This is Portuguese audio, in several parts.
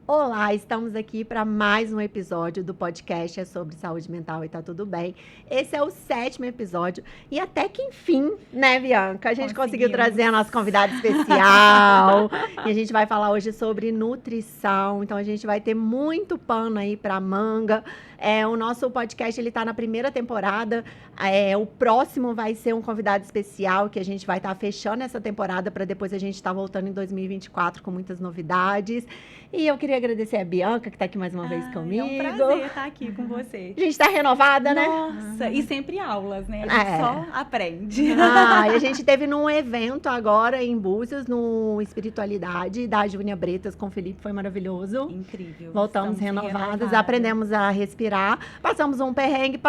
Olá, estamos aqui para mais um episódio do podcast É sobre saúde mental e tá tudo bem. Esse é o 7º episódio e até que enfim, né, Bianca? A gente conseguiu Conseguimos. trazer a nossa convidada especial e a gente vai falar hoje sobre nutrição. Então a gente vai ter muito pano aí para manga. O nosso podcast ele tá na primeira temporada. O próximo vai ser um convidado especial que a gente vai estar fechando essa temporada para depois a gente estar voltando em 2024 com muitas novidades. E eu queria agradecer a Bianca, que está aqui mais uma vez É um comigo. prazer estar aqui com você. A gente está renovada, né? Nossa, e sempre aulas, né? A gente só aprende. E a gente teve num evento agora em Búzios, no Espiritualidade, da Júnia Bretas com o Felipe, foi maravilhoso. Incrível. Voltamos Estamos renovadas, aprendemos a respirar, passamos um perrengue,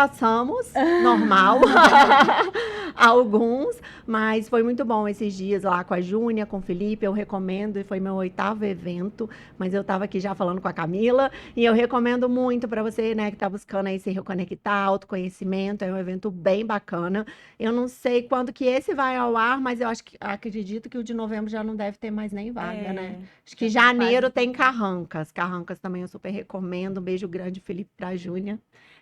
normal, alguns, mas foi muito bom esses dias lá com a Júnia, com o Felipe, eu recomendo, e foi meu 8º evento, mas eu estava aqui já falando com a Camila, e eu recomendo muito para você, né, que está buscando aí se reconectar, autoconhecimento, é um evento bem bacana. Eu não sei quando que esse vai ao ar, mas eu acredito que o de novembro já não deve ter mais nem vaga, né? Acho que já tá janeiro quase. tem Carrancas. Carrancas também eu super recomendo. Um beijo grande, Felipe, pra Júnia.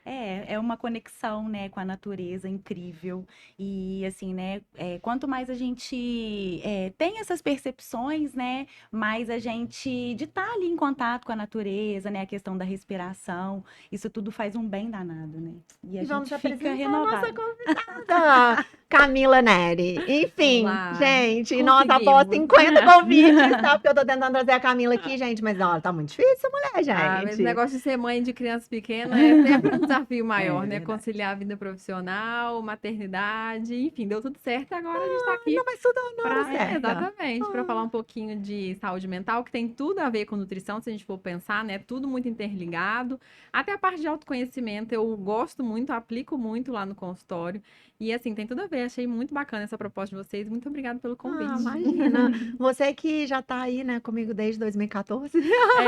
É uma conexão, né, com a natureza incrível. E assim, né, quanto mais a gente tem essas percepções, né, mais a gente de estar ali em contato com a natureza, né, a questão da respiração, isso tudo faz um bem danado, né? E a E vamos gente fica apresentar a nossa renovado. convidada, Camila Neri. Enfim, Olá, gente, nossa, após conseguimos. 50 convites, tá? Porque eu tô tentando trazer a Camila aqui, gente, mas olha, tá muito difícil, mulher, Mas esse gente. negócio de ser mãe de criança pequena é sempre um desafio maior, né? Verdade. Conciliar a vida profissional, maternidade, enfim, deu tudo certo. Agora a gente tá aqui Não, mas tudo na hora para, certa. exatamente, para falar um pouquinho de saúde mental, que tem tudo a ver com nutrição, se a gente for pensar, né? Tudo muito interligado. Até a parte de autoconhecimento, eu gosto muito, aplico muito lá no consultório. E assim, tem tudo a ver. Achei muito bacana essa proposta de vocês. Muito obrigada pelo convite. Imagina. Você que já tá aí, né, comigo desde 2014.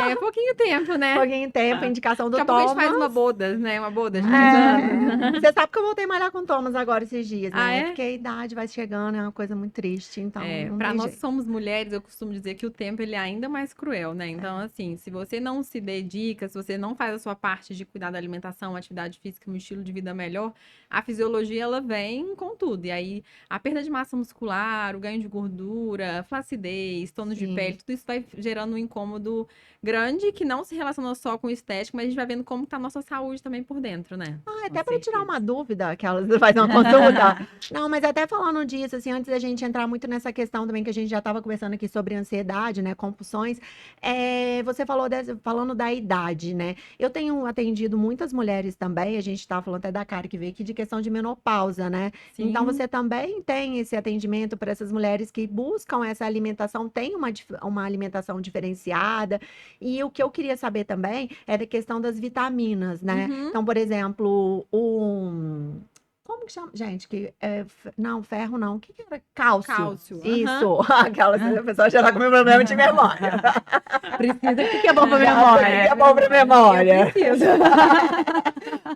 É pouquinho tempo, né? Pouquinho tempo, indicação do Daqui a pouco a gente Thomas. faz uma bodas, né? Uma boda de 10 anos. Você sabe que eu voltei a malhar com o Thomas agora esses dias, Ah, né? é? Porque a idade vai chegando, é uma coisa muito triste, então não Para tem nós que jeito. somos mulheres, eu costumo dizer que o tempo ele é ainda mais cruel, né? Então, assim, se você não se dedica, se você não faz a sua parte de cuidar da alimentação, atividade física, um estilo de vida melhor, a fisiologia ela vem com tudo. E aí, a perda de massa muscular, o ganho de gordura, flacidez, tônus de Sim. pele, tudo isso vai gerando um incômodo grande que não se relaciona só com o estético, mas a gente vai vendo como tá a nossa saúde também por dentro, né? Até Com para tirar certeza. uma dúvida, que elas fazem uma consulta. Não, mas até falando disso, assim, antes da gente entrar muito nessa questão também que a gente já estava conversando aqui sobre ansiedade, né, compulsões, você falou falando da idade, né? Eu tenho atendido muitas mulheres também, a gente está falando até da Kari que veio aqui de questão de menopausa, né? Então Sim. você também tem esse atendimento para essas mulheres que buscam essa alimentação, tem uma alimentação diferenciada. E o que eu queria saber também é da questão das vitaminas, né? Uhum. Então, por exemplo, como que chama? Gente, não, ferro não. O que era? Cálcio. Cálcio. Isso. Aquelas a pessoa já tá com problema de memória. Precisa, o que é bom para Já, o que memória? é bom pra memória? Eu preciso.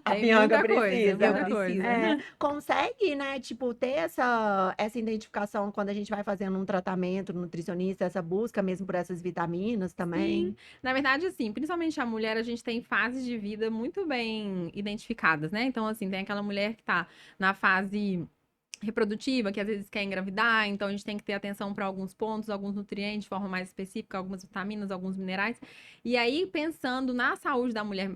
A Tem Bianca muita coisa, precisa. muita coisa. Consegue, né, tipo, ter essa identificação quando a gente vai fazendo um tratamento nutricionista, essa busca mesmo por essas vitaminas também? Sim, na verdade, assim, principalmente a mulher, a gente tem fases de vida muito bem identificadas, né? Então, assim, tem aquela mulher que tá na fase reprodutiva, que às vezes quer engravidar, então a gente tem que ter atenção para alguns pontos, alguns nutrientes de forma mais específica, algumas vitaminas, alguns minerais. E aí, pensando na saúde da mulher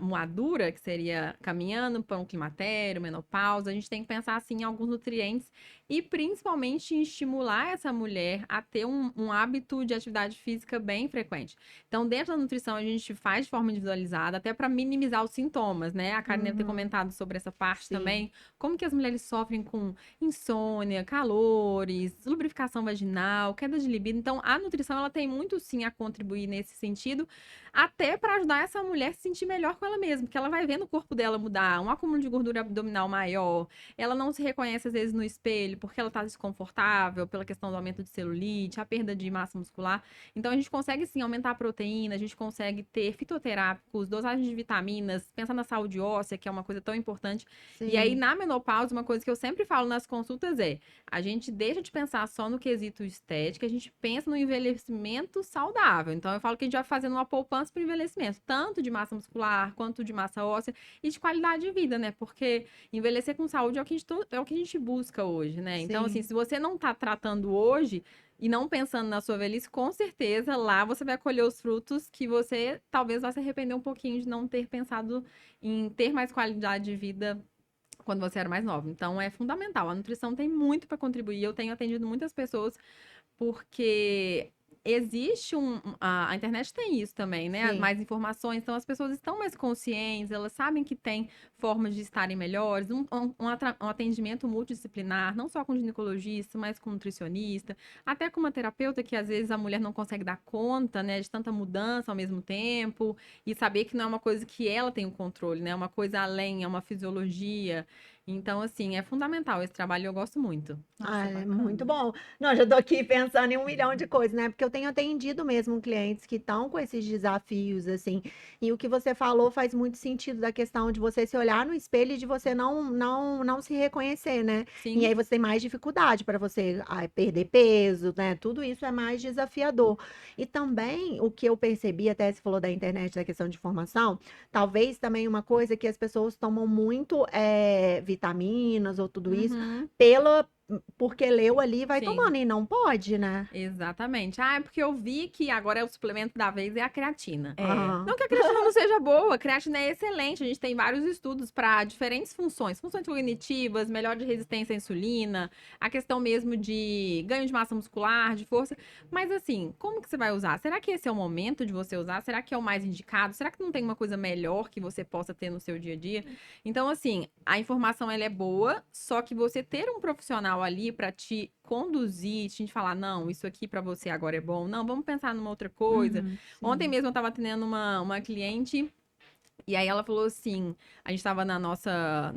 madura, que seria caminhando para um climatério, menopausa, a gente tem que pensar assim em alguns nutrientes e principalmente em estimular essa mulher a ter um hábito de atividade física bem frequente. Então, dentro da nutrição, a gente faz de forma individualizada, até para minimizar os sintomas, né? A Karen deve ter comentado sobre essa parte Sim. também. Como que as mulheres sofrem com insônia, calores, lubrificação vaginal, queda de libido. Então, a nutrição ela tem muito sim a contribuir nesse sentido, até para ajudar essa mulher a se sentir melhor com ela mesma, porque ela vai vendo o corpo dela mudar, um acúmulo de gordura abdominal maior, ela não se reconhece às vezes no espelho porque ela tá desconfortável pela questão do aumento de celulite, a perda de massa muscular. Então, a gente consegue sim aumentar a proteína, a gente consegue ter fitoterápicos, dosagem de vitaminas, pensar na saúde óssea, que é uma coisa tão importante. E aí, Sim. na menopausa, uma coisa que eu sempre falo nas consultas a gente deixa de pensar só no quesito estética, a gente pensa no envelhecimento saudável. Então, eu falo que a gente vai fazendo uma poupança para o envelhecimento, tanto de massa muscular, quanto de massa óssea e de qualidade de vida, né? Porque envelhecer com saúde é o que a gente busca hoje, né? Então, assim, Sim. se você não tá tratando hoje e não pensando na sua velhice, com certeza lá você vai colher os frutos que você talvez vá se arrepender um pouquinho de não ter pensado em ter mais qualidade de vida quando você era mais nova. Então é fundamental. A nutrição tem muito para contribuir. Eu tenho atendido muitas pessoas porque existe a internet tem isso também, né? Sim. Mais informações, então as pessoas estão mais conscientes, elas sabem que tem formas de estarem melhores, um atendimento multidisciplinar, não só com ginecologista, mas com nutricionista, até com uma terapeuta que às vezes a mulher não consegue dar conta, né, de tanta mudança ao mesmo tempo, e saber que não é uma coisa que ela tem o controle, né? É uma coisa além, é uma fisiologia. Então, assim, é fundamental esse trabalho, eu gosto muito. Nossa, É bacana. muito bom. Não, já tô aqui pensando em um milhão de coisas, né? Porque eu tenho atendido mesmo clientes que estão com esses desafios, assim. E o que você falou faz muito sentido da questão de você se olhar no espelho e de você não se reconhecer, né? E aí Sim. você tem mais dificuldade para você perder peso, né? Tudo isso é mais desafiador. E também o que eu percebi, até você falou da internet, da questão de informação, talvez também uma coisa que as pessoas tomam muito vitaminas ou tudo isso Uhum. porque leu ali e vai Sim. tomando, e não pode, né? Exatamente. Ah, é porque eu vi que agora é o suplemento da vez é a creatina. É. Aham. Não que a creatina não seja boa, a creatina é excelente. A gente tem vários estudos para diferentes funções, funções cognitivas, melhor de resistência à insulina, a questão mesmo de ganho de massa muscular, de força. Mas assim, como que você vai usar? Será que esse é o momento de você usar? Será que é o mais indicado? Será que não tem uma coisa melhor que você possa ter no seu dia a dia? Então, assim, a informação ela é boa, só que você ter um profissional ali para te conduzir, te falar, não, isso aqui para você agora é bom, não, vamos pensar numa outra coisa. Uhum, Ontem sim. mesmo eu estava atendendo uma cliente. E aí ela falou assim, a gente estava na nossa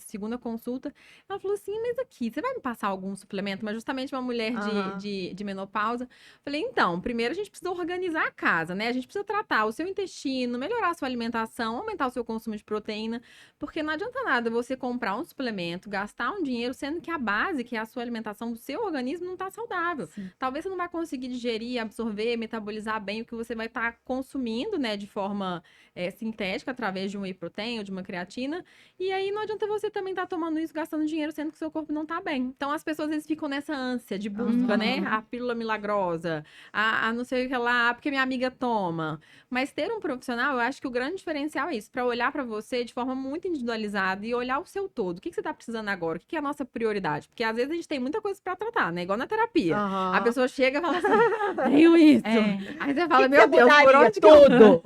segunda consulta, ela falou assim, mas aqui, você vai me passar algum suplemento? Mas justamente uma mulher Aham. de menopausa. Falei, então, primeiro a gente precisa organizar a casa, né? A gente precisa tratar o seu intestino, melhorar a sua alimentação, aumentar o seu consumo de proteína, porque não adianta nada você comprar um suplemento, gastar um dinheiro, sendo que a base, que é a sua alimentação do seu organismo, não está saudável. Sim. Talvez você não vai conseguir digerir, absorver, metabolizar bem o que você vai estar consumindo, né, de forma sintética através de um whey protein ou de uma creatina. E aí não adianta você também estar tomando isso, gastando dinheiro, sendo que o seu corpo não tá bem. Então as pessoas às vezes ficam nessa ânsia de busca, né? Uhum. A pílula milagrosa, a não sei o que lá, porque minha amiga toma. Mas ter um profissional, eu acho que o grande diferencial é isso, para olhar para você de forma muito individualizada e olhar o seu todo. O que você tá precisando agora? O que é a nossa prioridade? Porque às vezes a gente tem muita coisa para tratar, né? Igual na terapia. A Aham. pessoa chega e fala assim: tenho isso. É. Aí você O fala, que você meu Deus, por mudaria? onde que eu Tudo.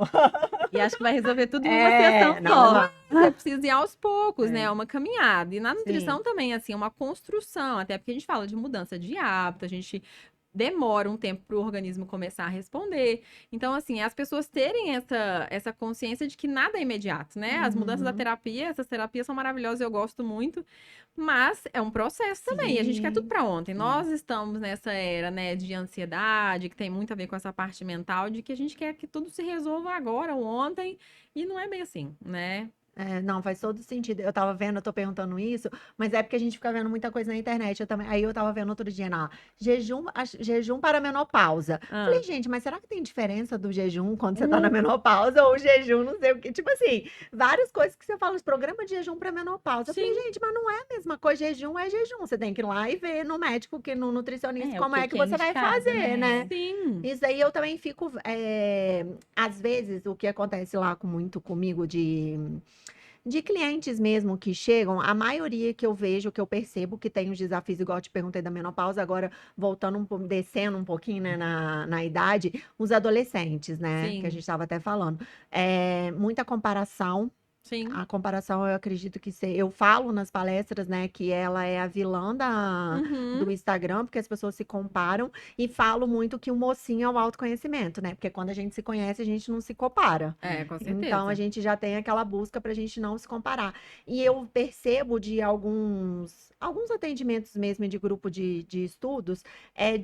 E acho que vai resolver tudo em uma sessão Não, só. você precisa ir aos poucos, né? É. É uma caminhada. E na nutrição sim. também, assim, é uma construção. Até porque a gente fala de mudança de hábito, a gente demora um tempo para o organismo começar a responder. Então, assim, as pessoas terem essa consciência de que nada é imediato, né? As mudanças da Uhum. terapia, essas terapias são maravilhosas, eu gosto muito, mas é um processo também. A gente quer tudo Sim. para ontem. Sim. Nós estamos nessa era, né, de ansiedade, que tem muito a ver com essa parte mental, de que a gente quer que tudo se resolva agora ou ontem, e não é bem assim, né? Não, faz todo sentido. Eu tava vendo, eu tô perguntando isso, mas é porque a gente fica vendo muita coisa na internet. Eu também, aí eu tava vendo outro dia, jejum para menopausa. Ah. Falei, gente, mas será que tem diferença do jejum quando você tá na menopausa ou o jejum, não sei o quê? Tipo assim, várias coisas que você fala, os programas de jejum para menopausa. Eu falei, Sim. gente, mas não é a mesma coisa. Jejum é jejum. Você tem que ir lá e ver no médico, no nutricionista, É, o como é que que é você vai indicado, fazer, né? né? Sim. Isso aí eu também fico. Às vezes, o que acontece lá muito comigo de clientes mesmo que chegam, a maioria que eu vejo, que eu percebo que tem os desafios, igual eu te perguntei da menopausa, agora voltando descendo um pouquinho, né, na idade, os adolescentes, né, que a Sim. gente estava até falando. Muita comparação. Sim. A comparação, eu acredito que eu falo nas palestras, né, que ela é a vilã Uhum. do Instagram, porque as pessoas se comparam, e falo muito que o mocinho é o autoconhecimento, né? Porque quando a gente se conhece, a gente não se compara. É, com Então a certeza. gente já tem aquela busca para a gente não se comparar. E eu percebo de alguns atendimentos mesmo de grupo de estudos,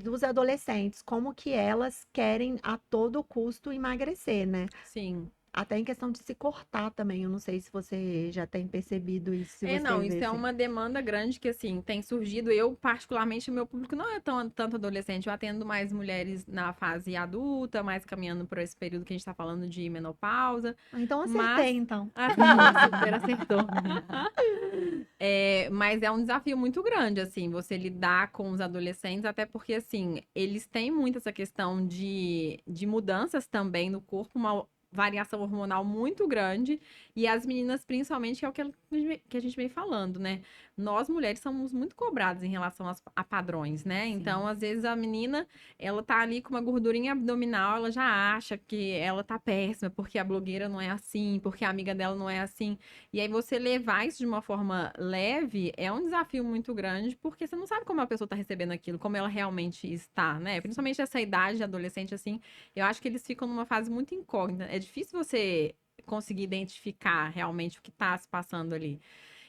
dos adolescentes, como que elas querem a todo custo emagrecer, né? Sim. Até em questão de se cortar também. Eu não sei se você já tem percebido isso, se você Não, vê isso é assim. uma demanda grande que, assim, tem surgido. Eu, particularmente, o meu público não é tanto adolescente. Eu atendo mais mulheres na fase adulta, mais caminhando por esse período que a gente tá falando de menopausa. Ah, então Mas, acertei, então. super acertou. Mas é um desafio muito grande, assim, você lidar com os adolescentes, até porque, assim, eles têm muito essa questão de mudanças também no corpo, uma variação hormonal muito grande, e as meninas, principalmente, que é o que a gente vem falando, né? Nós, mulheres, somos muito cobradas em relação a padrões, né? Sim. Então, às vezes, a menina, ela tá ali com uma gordurinha abdominal, ela já acha que ela tá péssima, porque a blogueira não é assim, porque a amiga dela não é assim. E aí você levar isso de uma forma leve é um desafio muito grande, porque você não sabe como a pessoa está recebendo aquilo, como ela realmente está, né? Principalmente essa idade de adolescente, assim, eu acho que eles ficam numa fase muito incógnita. É difícil você conseguir identificar realmente o que está se passando ali.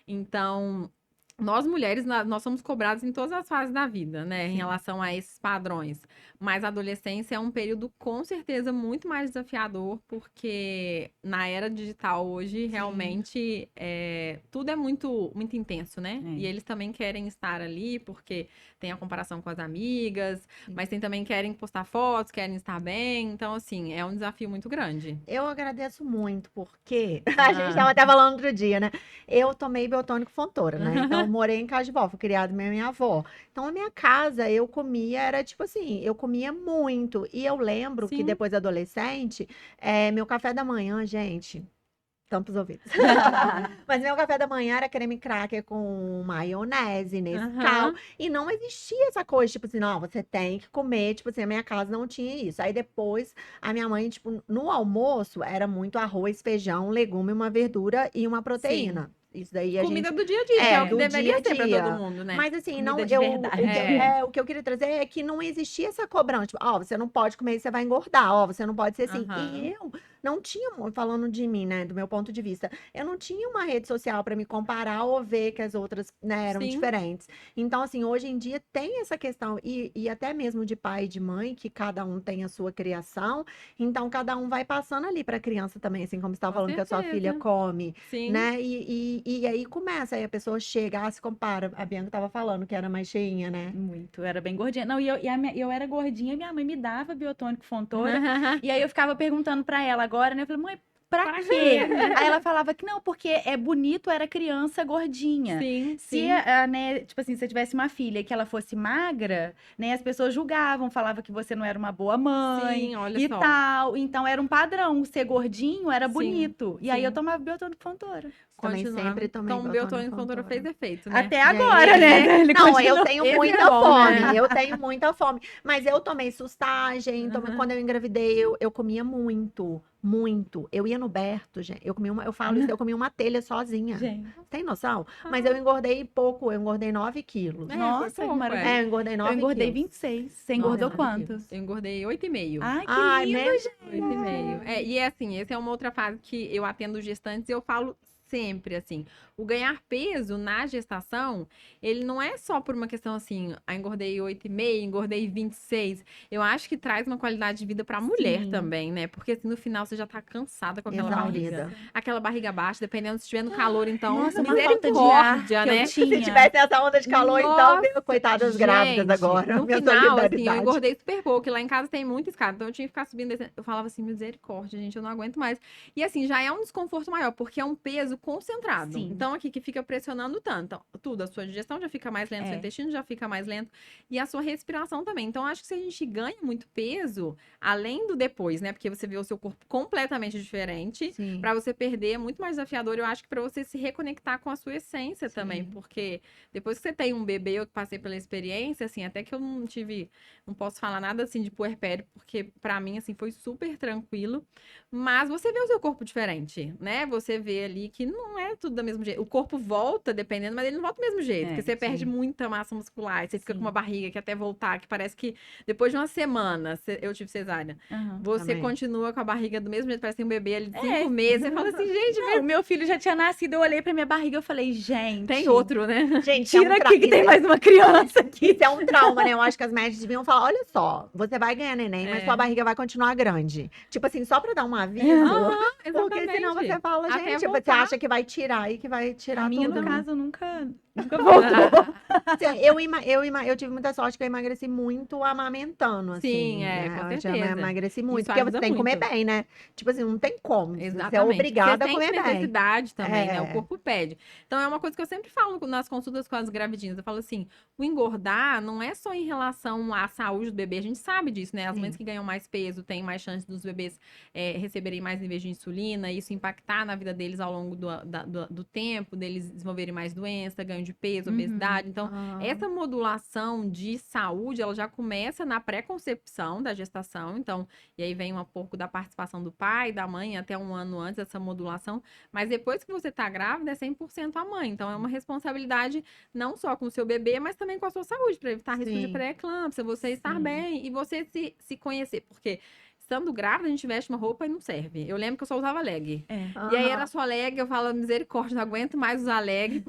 Então, nós mulheres, nós somos cobradas em todas as fases da vida, né, em relação a esses padrões. Mas a adolescência é um período com certeza muito mais desafiador, porque na era digital hoje, realmente, tudo é muito, muito intenso, né? E eles também querem estar ali, porque tem a comparação com as amigas, mas também querem postar fotos, querem estar bem. Então, assim, é um desafio muito grande. Eu agradeço muito, porque a gente estava até falando outro dia, né? Eu tomei biotônico Fontoura, né? Então, eu morei em casa de vó, fui criada com minha avó. Então, a minha casa, eu comia, era tipo assim, eu comia muito. E eu lembro que Sim. depois adolescente, meu café da manhã, gente, tampa os ouvidos. Mas meu café da manhã era creme cracker com maionese, Nescau. Aham. E não existia essa coisa, tipo assim, não, você tem que comer. Tipo assim, a minha casa não tinha isso. Aí depois, a minha mãe, tipo, no almoço, era muito arroz, feijão, legume, uma verdura e uma proteína. Isso daí a Comida gente. do dia a dia, que é o que Do deveria dia a ser pra todo dia. mundo, né? Mas assim, Comida não, de verdade. o que eu queria trazer é que não existia essa cobrança. Tipo, ó, você não pode comer, você vai engordar. Ó, você não pode ser assim. Aham. E eu não tinha, falando de mim, né, do meu ponto de vista, eu não tinha uma rede social para me comparar ou ver que as outras, né, eram Sim. diferentes. Então, assim, hoje em dia tem essa questão, e até mesmo de pai e de mãe, que cada um tem a sua criação, então cada um vai passando ali para a criança também, assim, como você estava Com falando que a sua filha certeza. come, Sim. né? E aí começa, aí a pessoa chega, se compara. A Bianca estava falando que era mais cheinha, né? Muito, eu era bem gordinha. Não, eu era gordinha, minha mãe me dava biotônico Fontoura. E aí eu ficava perguntando pra ela agora, né? Eu falei, mãe, pra Pra quê? quê? Aí ela falava que não, porque é bonito, era criança gordinha. Sim, Se, sim. né, tipo assim, se eu tivesse uma filha e que ela fosse magra, né, as pessoas julgavam, falavam que você não era uma boa mãe Sim, olha e só. tal. Então era um padrão, ser gordinho era Sim, bonito. E aí eu sim. tomava biotônico Fontoura. Também Continuar. sempre tomei Então, o biotônico biotônico Fontoura Fontoura. fez efeito, né? Até agora, né? Ele Não, eu continua. tenho Esse é muita bom, fome. né? Eu tenho muita fome. Mas eu tomei sustagem. Quando eu engravidei, eu comia muito. Muito. Eu ia no Berto, gente. Eu falo isso, eu comia uma telha sozinha. Gente. Tem noção? Mas eu engordei pouco, eu engordei 9 quilos. É, Nossa, foi que pouco, maravilha. Eu engordei 9 Eu engordei quilos. 26. Você Nossa, engordou 9 quantos? quilos. Eu engordei 8,5. Ai, que Ai, lindo, né? gente. 8,5. E é assim, essa é uma outra fase que eu atendo gestantes e eu falo sempre assim, o ganhar peso na gestação, ele não é só por uma questão assim, engordei 8,5, engordei 26. Eu acho que traz uma qualidade de vida pra mulher Sim. também, né? Porque assim, no final você já tá cansada com aquela barriga. Exaurida. Aquela barriga baixa, dependendo se estiver no calor, então, Nossa, uma falta de ar que misericórdia, né? eu tinha. Se tivesse essa onda de calor, então, Nossa, coitadas grávidas gente, agora. no Minha final, assim, eu solidariedade. engordei super pouco. Lá em casa tem muita escada, então eu tinha que ficar subindo e descendo. Eu falava assim, misericórdia, gente, eu não aguento mais. E assim, já é um desconforto maior, porque é um peso concentrado. Sim. Então, aqui que fica pressionando tanto. Então, tudo, a sua digestão já fica mais lenta, seu intestino já fica mais lento. E a sua respiração também. Então, acho que se a gente ganha muito peso, além do depois, né? Porque você vê o seu corpo completamente diferente. Sim. Pra você perder é muito mais desafiador. Eu acho que pra você se reconectar com a sua essência também. Sim. Porque depois que você tem um bebê, eu que passei pela experiência, assim, até que eu não posso falar nada assim de puerpério, porque pra mim, assim, foi super tranquilo. Mas você vê o seu corpo diferente, né? Você vê ali que que não é tudo do mesmo jeito. O corpo volta, dependendo, mas ele não volta do mesmo jeito. Porque você perde muita massa muscular, você fica com uma barriga que até voltar, que parece que depois de uma semana, eu tive cesárea, você Também. continua com a barriga do mesmo jeito, parece que tem um bebê ali de 5 meses. Você fala assim, gente, Não, o meu filho já tinha nascido, eu olhei pra minha barriga e falei, gente... tem outro, né? Gente, Tira aqui que tem mais uma criança aqui. Isso é um trauma, né? Eu acho que as médicas deviam falar: olha só, você vai ganhar neném, mas sua barriga vai continuar grande. Tipo assim, só pra dar um aviso. Porque senão você fala, Até gente, você voltar. acha que vai tirar e que vai tirar A minha, tudo. no né? caso, nunca voltou. Eu tive muita sorte que eu emagreci muito amamentando, assim. Sim, né? com Eu certeza. emagreci muito, Isso porque você ajuda tem que comer muito. bem, né? Tipo assim, não tem como. Você é Exatamente. obrigada a Você comer sente bem. necessidade também, né? O É. corpo pede. Então, é uma coisa que eu sempre falo nas consultas com as gravidinhas. Eu falo assim, o engordar não é só em relação à saúde do bebê. A gente sabe disso, né? As mães que ganham mais peso têm mais chance dos bebês receberem mais níveis de insulina, isso impactar na vida deles ao longo do tempo, deles desenvolverem mais doença, ganho de peso, obesidade. Então, essa modulação de saúde, ela já começa na pré-concepção da gestação. Então, e aí vem um pouco da participação do pai, da mãe, até um ano antes dessa modulação. Mas depois que você tá grávida, é 100% a mãe. Então, é uma responsabilidade não só com o seu bebê, mas também com a sua saúde, para evitar risco de Sim. pré-eclâmpsia, você estar bem e você se conhecer. Porque estando grávida, a gente veste uma roupa e não serve. Eu lembro que eu só usava leg. E aí era só leg, eu falo, misericórdia, não aguento mais usar leg.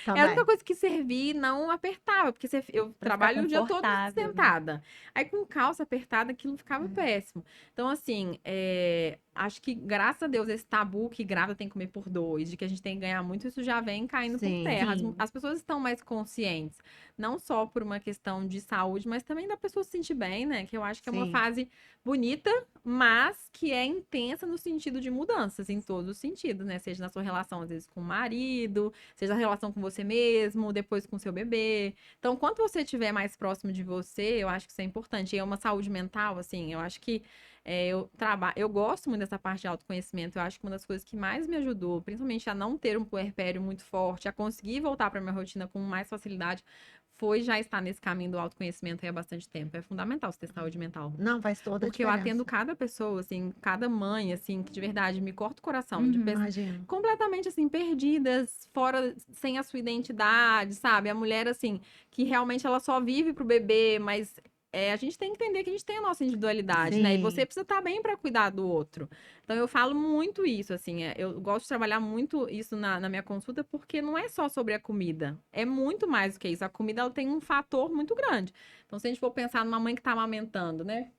Era a única coisa que servia e não apertava, porque eu trabalho o dia todo confortável, né? sentada. Aí com calça apertada, aquilo ficava péssimo. Então, assim, acho que, graças a Deus, esse tabu que grávida tem que comer por 2, de que a gente tem que ganhar muito, isso já vem caindo Sim. por terra. Sim. As pessoas estão mais conscientes, não só por uma questão de saúde, mas também da pessoa se sentir bem, né? Que eu acho que é uma Sim. fase bonita, mas que é intensa no sentido de mudanças, em todos os sentidos, né? Seja na sua relação, às vezes, com o marido, seja na relação com você mesmo, depois com o seu bebê. Então, quanto você estiver mais próximo de você, eu acho que isso é importante. E é uma saúde mental, assim, eu acho que eu gosto muito dessa parte de autoconhecimento. Eu acho que uma das coisas que mais me ajudou, principalmente a não ter um puerpério muito forte, a conseguir voltar para minha rotina com mais facilidade, foi já estar nesse caminho do autoconhecimento aí há bastante tempo. É fundamental você ter saúde mental. Não, faz toda a Porque eu diferença. atendo cada pessoa, assim, cada mãe, assim, que de verdade me corta o coração. De pessoas Imagino. completamente, assim, perdidas, fora, sem a sua identidade, sabe? A mulher, assim, que realmente ela só vive pro bebê, mas a gente tem que entender que a gente tem a nossa individualidade, né? E Sim. você precisa estar bem para cuidar do outro. Então, eu falo muito isso, assim, eu gosto de trabalhar muito isso na minha consulta, porque não é só sobre a comida, é muito mais do que isso. A comida, ela tem um fator muito grande. Então, se a gente for pensar numa mãe que tá amamentando, né?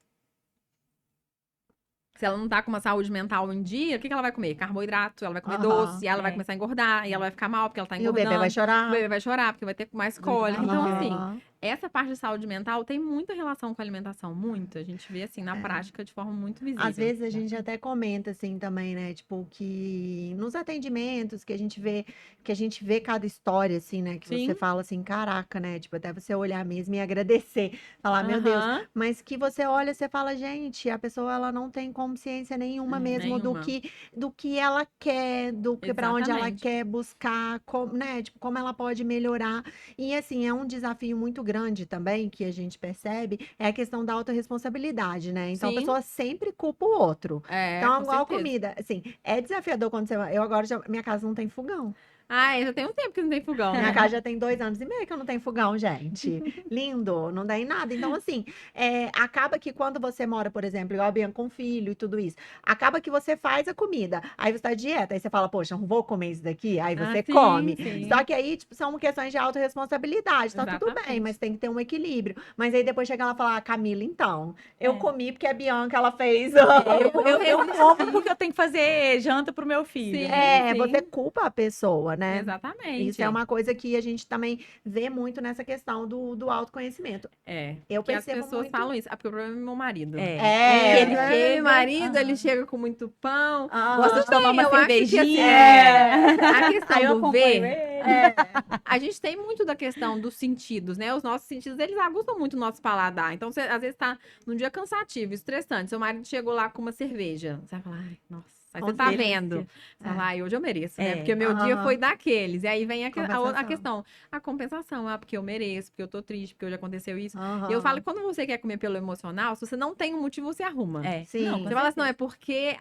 Se ela não tá com uma saúde mental em dia, o que ela vai comer? Carboidrato, ela vai comer doce, e ela vai começar a engordar, e ela vai ficar mal porque ela tá E o engordando. bebê vai chorar. O bebê vai chorar porque vai ter mais cólica. Então, assim, Aham. essa parte de saúde mental tem muita relação com a alimentação, muito. A gente vê, assim, na prática de forma muito visível. Às vezes a gente até comenta assim também, né? Tipo, que nos atendimentos que a gente vê cada história, assim, né? Que você Sim. fala assim, caraca, né? Tipo, até você olhar mesmo e agradecer. Falar, meu Deus. Aham. Mas que você olha, você fala, gente, a pessoa ela não tem consciência nenhuma mesmo Nenhuma. do que ela quer, do que para onde ela Exatamente. quer buscar, né? Tipo, como ela pode melhorar. E assim, é um desafio muito grande também que a gente percebe, é a questão da autorresponsabilidade, né? Então a Sim. pessoa sempre culpa o outro. Então, Com igual certeza. comida, assim, é desafiador quando você vai. Eu agora minha casa não tem fogão. Ah, já tem um tempo que não tem fogão, Minha né? casa já tem 2 anos e meio que eu não tenho fogão, gente. Lindo, não dá em nada. Então, assim, acaba que quando você mora, por exemplo, igual a Bianca com filho e tudo isso, acaba que você faz a comida. Aí você tá dieta, aí você fala, poxa, não vou comer isso daqui. Aí você sim, come. sim. Só que aí, tipo, são questões de autorresponsabilidade. Tá tudo bem, Exatamente. mas tem que ter um equilíbrio. Mas aí depois chega ela e fala, ah, Camila, então, eu comi porque a Bianca, ela fez. Eu como porque eu tenho que fazer janta pro meu filho. Sim. Você culpa a pessoa, né? Exatamente. Isso é uma coisa que a gente também vê muito nessa questão do autoconhecimento. Eu que as percebo pessoas muito. falam isso. Ah, porque o problema é meu marido. Ele Meu chega, marido, ele chega com muito pão. gosta de tomar uma eu acho que, assim, cervejinha. a questão Aí eu do acompanho ver, ele. a gente tem muito da questão dos sentidos, né? Os nossos sentidos, eles aguçam muito o nosso paladar. Então, você, às vezes, tá num dia cansativo, estressante. Seu marido chegou lá com uma cerveja. Você vai falar, ai, nossa. Aí você tá vendo. Você fala, ai, hoje eu mereço, né? Porque o meu dia foi daqueles. E aí vem a questão. A compensação. Ah, porque eu mereço, porque eu tô triste, porque hoje aconteceu isso. E eu falo que quando você quer comer pelo emocional, se você não tem um motivo, você arruma. Sim. Não, Você fala assim, não, é porque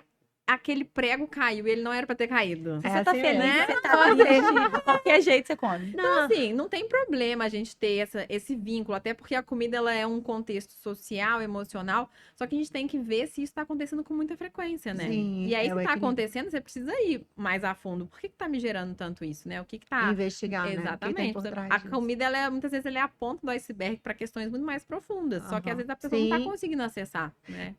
aquele prego caiu e ele não era pra ter caído. Se É você tá assim feliz, mesmo. você tá triste, de qualquer jeito você come. Então, assim, não tem problema a gente ter esse vínculo, até porque a comida ela é um contexto social, emocional, só que a gente tem que ver se isso tá acontecendo com muita frequência, né? Sim, E aí, é se o tá equilíbrio. acontecendo, você precisa ir mais a fundo. Por que que tá me gerando tanto isso, né? O que que tá... Investigar, né? O que tem Exatamente. por trás A disso. comida, muitas vezes, ela é a ponta do iceberg para questões muito mais profundas. Só que, às Aham. vezes, a pessoa não tá Sim. conseguindo acessar, né?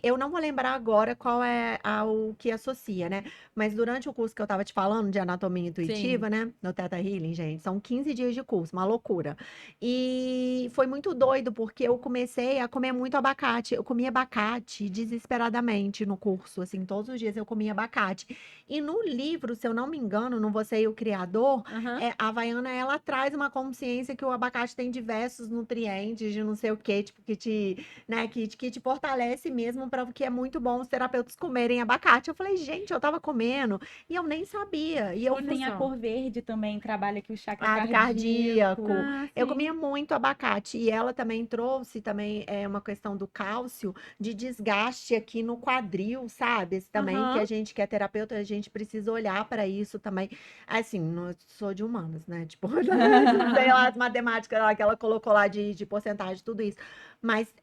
Eu não vou lembrar agora qual é o que associa, né? Mas durante o curso que eu tava te falando de anatomia intuitiva, Sim. né? No Theta Healing, gente, são 15 dias de curso, uma loucura. E foi muito doido, porque eu comecei a comer muito abacate. Eu comia abacate desesperadamente no curso, assim, todos os dias eu comia abacate. E no livro, se eu não me engano, no Você e o Criador, Aham. a Havaiana, ela traz uma consciência que o abacate tem diversos nutrientes de não sei o quê, tipo, né, que te fortalece mesmo, para que é muito bom os terapeutas comerem abacate. Eu falei, gente, eu tava comendo e eu nem sabia. E eu E tem a só. cor verde também, trabalha aqui o chakra cardíaco. cardíaco. Ah, Eu sim. comia muito abacate e ela também trouxe também uma questão do cálcio, de desgaste aqui no quadril, sabe? Esse também que a Aham. gente que é terapeuta, a gente precisa olhar para isso também. Assim, não sou de humanas, né? Tipo, sei lá, as matemáticas lá que ela colocou lá de porcentagem, tudo isso. Mas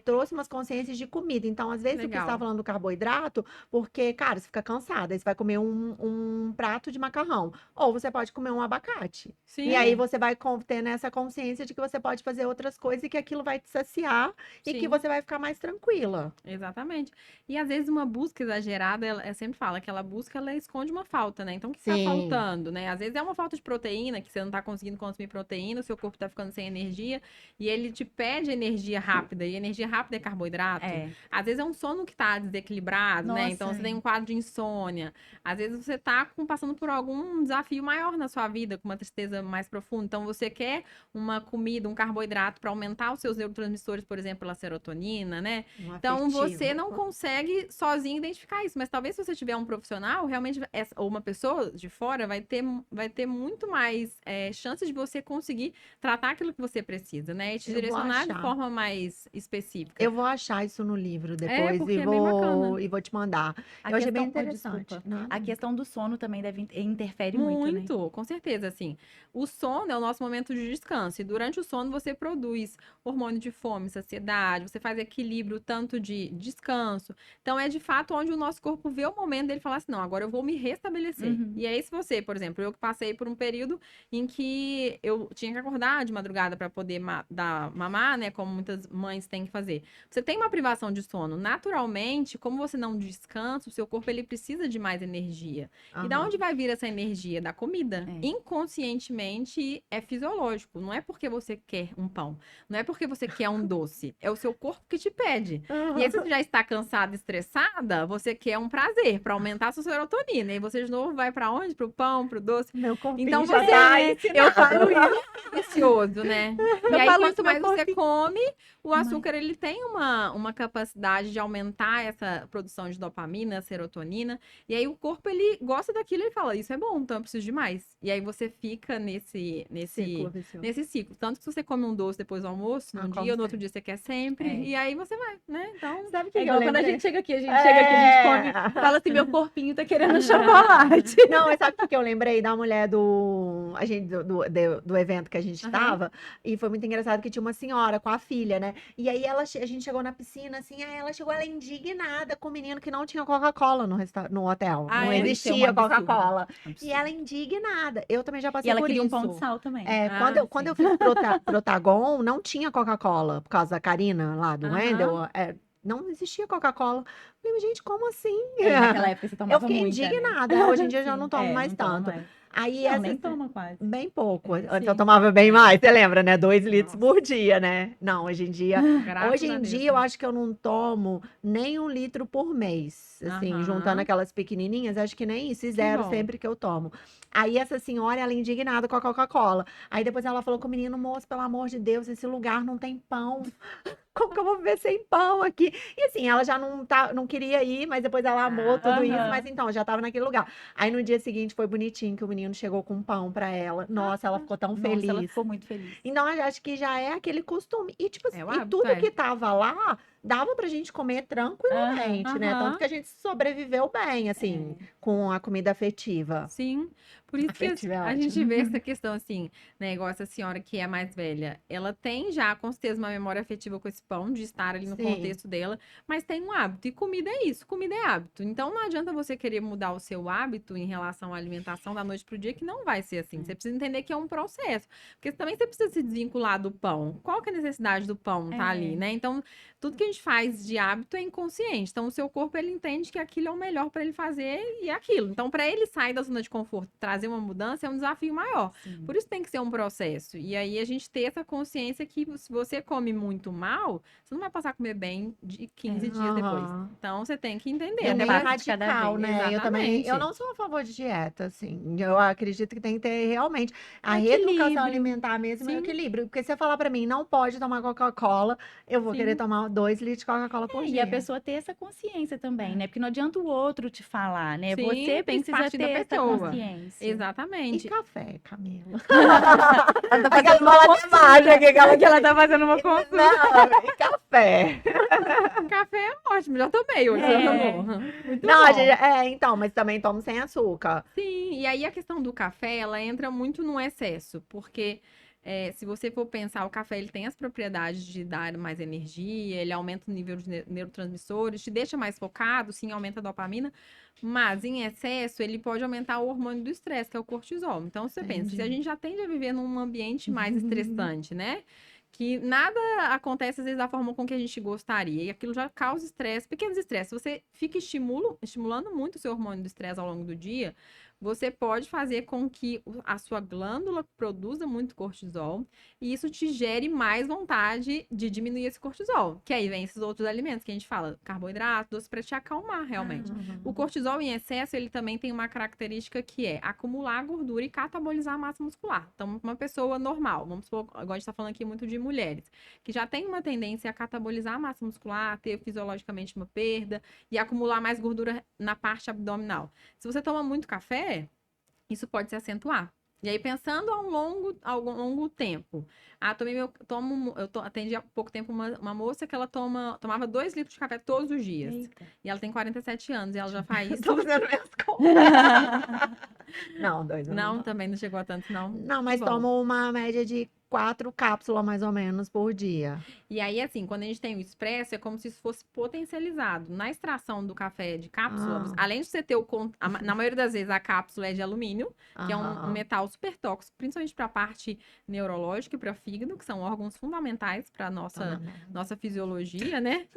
trouxe umas consciências de comida. Então, às vezes, o que você estava Legal. falando do carboidrato, porque, cara, você fica cansada, aí você vai comer um prato de macarrão. Ou você pode comer um abacate. E aí Sim, você vai tendo essa consciência de que você pode fazer outras coisas e que aquilo vai te saciar e que sim. você vai ficar mais tranquila. Exatamente. E às vezes uma busca exagerada, eu sempre falo, aquela busca ela esconde uma falta, né? Então o que tá Sim. faltando, né? Às vezes é uma falta de proteína, que você não tá conseguindo consumir proteína, o seu corpo tá ficando sem energia, e ele te pede energia rápida, e energia rápida é carboidrato. É. Às vezes é um sono que tá desequilibrado, né? Então Nossa, você tem um quadro de insônia. Às vezes você tá passando por algum desafio maior na sua vida, com uma tristeza mais profunda. Então você quer uma comida, um carboidrato para aumentar os seus neurotransmissores, por exemplo, a serotonina, né? Um Então, você afetivo. não consegue sozinho identificar isso, mas talvez se você tiver um profissional, realmente, ou uma pessoa de fora, vai ter muito mais chances de você conseguir tratar aquilo que você precisa, né? E te Eu vou direcionar de achar. forma mais específica. Eu vou achar isso no livro depois Porque é bem bacana. e vou te mandar. A Eu achei bem questão, interessante. desculpa, Nada. a questão do sono também interfere muito, né? Muito, com certeza, assim. O sono é o nosso momento de descanso. E durante o sono você produz hormônio de fome, saciedade, você faz equilíbrio tanto de descanso. Então é de fato onde o nosso corpo vê o momento dele falar assim, não, agora eu vou me restabelecer. Uhum. E aí se você, por exemplo, eu que passei por um período em que eu tinha que acordar de madrugada para poder dar mamar, né, como muitas mães têm que fazer. Você tem uma privação de sono, naturalmente, como você não descansa, o seu corpo ele precisa de mais energia. E da Aham. onde vai vir essa energia? Da comida. É. Inconscientemente é fisiológico. Não é porque você quer um pão. Não é porque você quer um doce. É o seu corpo que te pede. E aí, se você já está cansada, estressada, você quer um prazer para aumentar a sua serotonina. E você de novo vai para onde? Pro pão, pro doce. Meu corpinho Então já você. tá Eu falo isso. Vicioso, né? E aí, falo isso, quanto meu mais você corpinho. come, o açúcar ele tem uma capacidade de aumentar essa produção de dopamina, serotonina. E aí o corpo ele gosta daquilo e fala, isso é bom, então eu preciso de mais. E aí você fica Ciclo vicioso. nesse ciclo. Tanto que se você come um doce depois do almoço, num como dia, no outro sempre. dia você quer sempre. É. E aí você vai, né? Então, Sabe o que É eu igual quando a lembrei? gente chega aqui, a gente come, fala assim, meu corpinho tá querendo chocolate. Não, mas sabe o que eu lembrei da mulher do evento que a gente Aham. tava? E foi muito engraçado que tinha uma senhora com a filha, né? E aí a gente chegou na piscina, assim, aí ela chegou, ela indignada com o menino que não tinha Coca-Cola no hotel. Ah, Não é? Isso é um existia absurdo. Coca-Cola. Absurdo. E ela indignada. Eu também já E passei ela por queria um isso. pão de sal também. Quando eu sim. fiz Protagon, não tinha Coca-Cola, por causa da Karina lá do Aham. Wendel. Não existia Coca-Cola. Falei, mas, gente, como assim? Naquela época você Eu tomava fiquei muita, né? indignada. Hoje em dia eu já Sim. não tomo mais não toma tanto. mais. Aí Não, essa nem toma quase. bem pouco. É, Antes eu sim. tomava bem mais, você lembra, né? 2 litros Nossa. por dia, né? Não, hoje em dia. Graças Hoje a em Deus, dia eu né? acho que eu não tomo nem 1 litro por mês. Assim, Aham. juntando aquelas pequenininhas, acho que nem isso. E zero bom. sempre que eu tomo. Aí essa senhora, ela é indignada com a Coca-Cola. Aí depois ela falou com o menino, moço, pelo amor de Deus, esse lugar não tem pão. Como que eu vou viver sem pão aqui? E assim, ela já não queria ir, mas depois ela amou tudo isso, aham. mas então, já tava naquele lugar. Aí no dia seguinte foi bonitinho que o menino chegou com pão pra ela. Nossa, ela ficou tão Nossa, ela feliz. ficou muito feliz. Então, eu acho que já é aquele costume. E, tipo, É o e hábito, tudo é. que tava lá dava pra gente comer tranquilamente, né? Aham. Tanto que a gente sobreviveu bem, assim, com a comida afetiva. Sim, por isso que Afetiva é a ótimo. gente vê essa questão assim, né? Igual essa senhora que é mais velha, ela tem já com certeza uma memória afetiva com esse pão, de estar ali no Sim. contexto dela, mas tem um hábito, e comida é isso, comida é hábito. Então não adianta você querer mudar o seu hábito em relação à alimentação da noite pro dia, que não vai ser assim. Você precisa entender que é um processo, porque também você precisa se desvincular do pão. Qual que é a necessidade do pão tá ali, né? Então, tudo que a gente faz de hábito é inconsciente. Então, o seu corpo, ele entende que aquilo é o melhor para ele fazer e é aquilo. Então, para ele sair da zona de conforto, trazer uma mudança, é um desafio maior. Sim. Por isso tem que ser um processo. E aí, a gente ter essa consciência que se você come muito mal, você não vai passar a comer bem de 15 dias depois. Aham. Então, você tem que entender. E É um nem Até é passo de cada radical, vez. né? Eu também, eu Exatamente. não sou a favor de dieta, assim. Eu acredito que tem que ter realmente a reeducação Equilíbrio. alimentar mesmo e o Sim. equilíbrio. Porque se você falar pra mim, não pode tomar Coca-Cola, eu vou querer Sim. tomar 2 litros de Coca-Cola por E dia. a pessoa ter essa consciência também, né? Porque não adianta o outro te falar, né? Sim, Você tem que precisa partir da ter essa pessoa. consciência. E Exatamente. café, Camila? Ela tá Aquela fazendo uma bola de mágica que ela que ela tá fazendo uma consulta. Não, e café. Café é ótimo, já tomei hoje, É. já tomou. Muito Não, bom. então, mas também tomo sem açúcar. Sim, e aí a questão do café, ela entra muito no excesso, porque se você for pensar, o café ele tem as propriedades de dar mais energia, ele aumenta o nível de neurotransmissores, te deixa mais focado, sim, aumenta a dopamina, mas em excesso ele pode aumentar o hormônio do estresse, que é o cortisol. Então você pensa, se a Entendi. gente já tende a viver num ambiente mais estressante, né? Que nada acontece às vezes da forma com que a gente gostaria, e aquilo já causa estresse, pequenos estresses. Se você fica estimulando muito o seu hormônio do estresse ao longo do dia, você pode fazer com que a sua glândula produza muito cortisol e isso te gere mais vontade de diminuir esse cortisol. Que aí vem esses outros alimentos que a gente fala, carboidrato, doce, para te acalmar realmente. O cortisol em excesso, ele também tem uma característica que é acumular gordura e catabolizar a massa muscular. Então, uma pessoa normal, vamos supor, agora a gente está falando aqui muito de mulheres, que já tem uma tendência a catabolizar a massa muscular, ter fisiologicamente uma perda e acumular mais gordura na parte abdominal. Se você toma muito café, isso pode se acentuar. E aí, pensando ao longo tempo. Atendi há pouco tempo uma moça que ela tomava 2 litros de café todos os dias. Eita. E ela tem 47 anos e ela já faz isso. Tô fazendo minhas contas. Não, 2 Não, também não chegou a tanto, não. Não, mas Que bom. tomo uma média de 4 cápsulas mais ou menos por dia. E aí, assim, quando a gente tem o expresso, é como se isso fosse potencializado. Na extração do café de cápsula, além de você ter na maioria das vezes a cápsula é de alumínio, que é um Aham. metal super tóxico, principalmente para a parte neurológica e para o fígado, que são órgãos fundamentais para Tô na nossa merda. nossa fisiologia, né?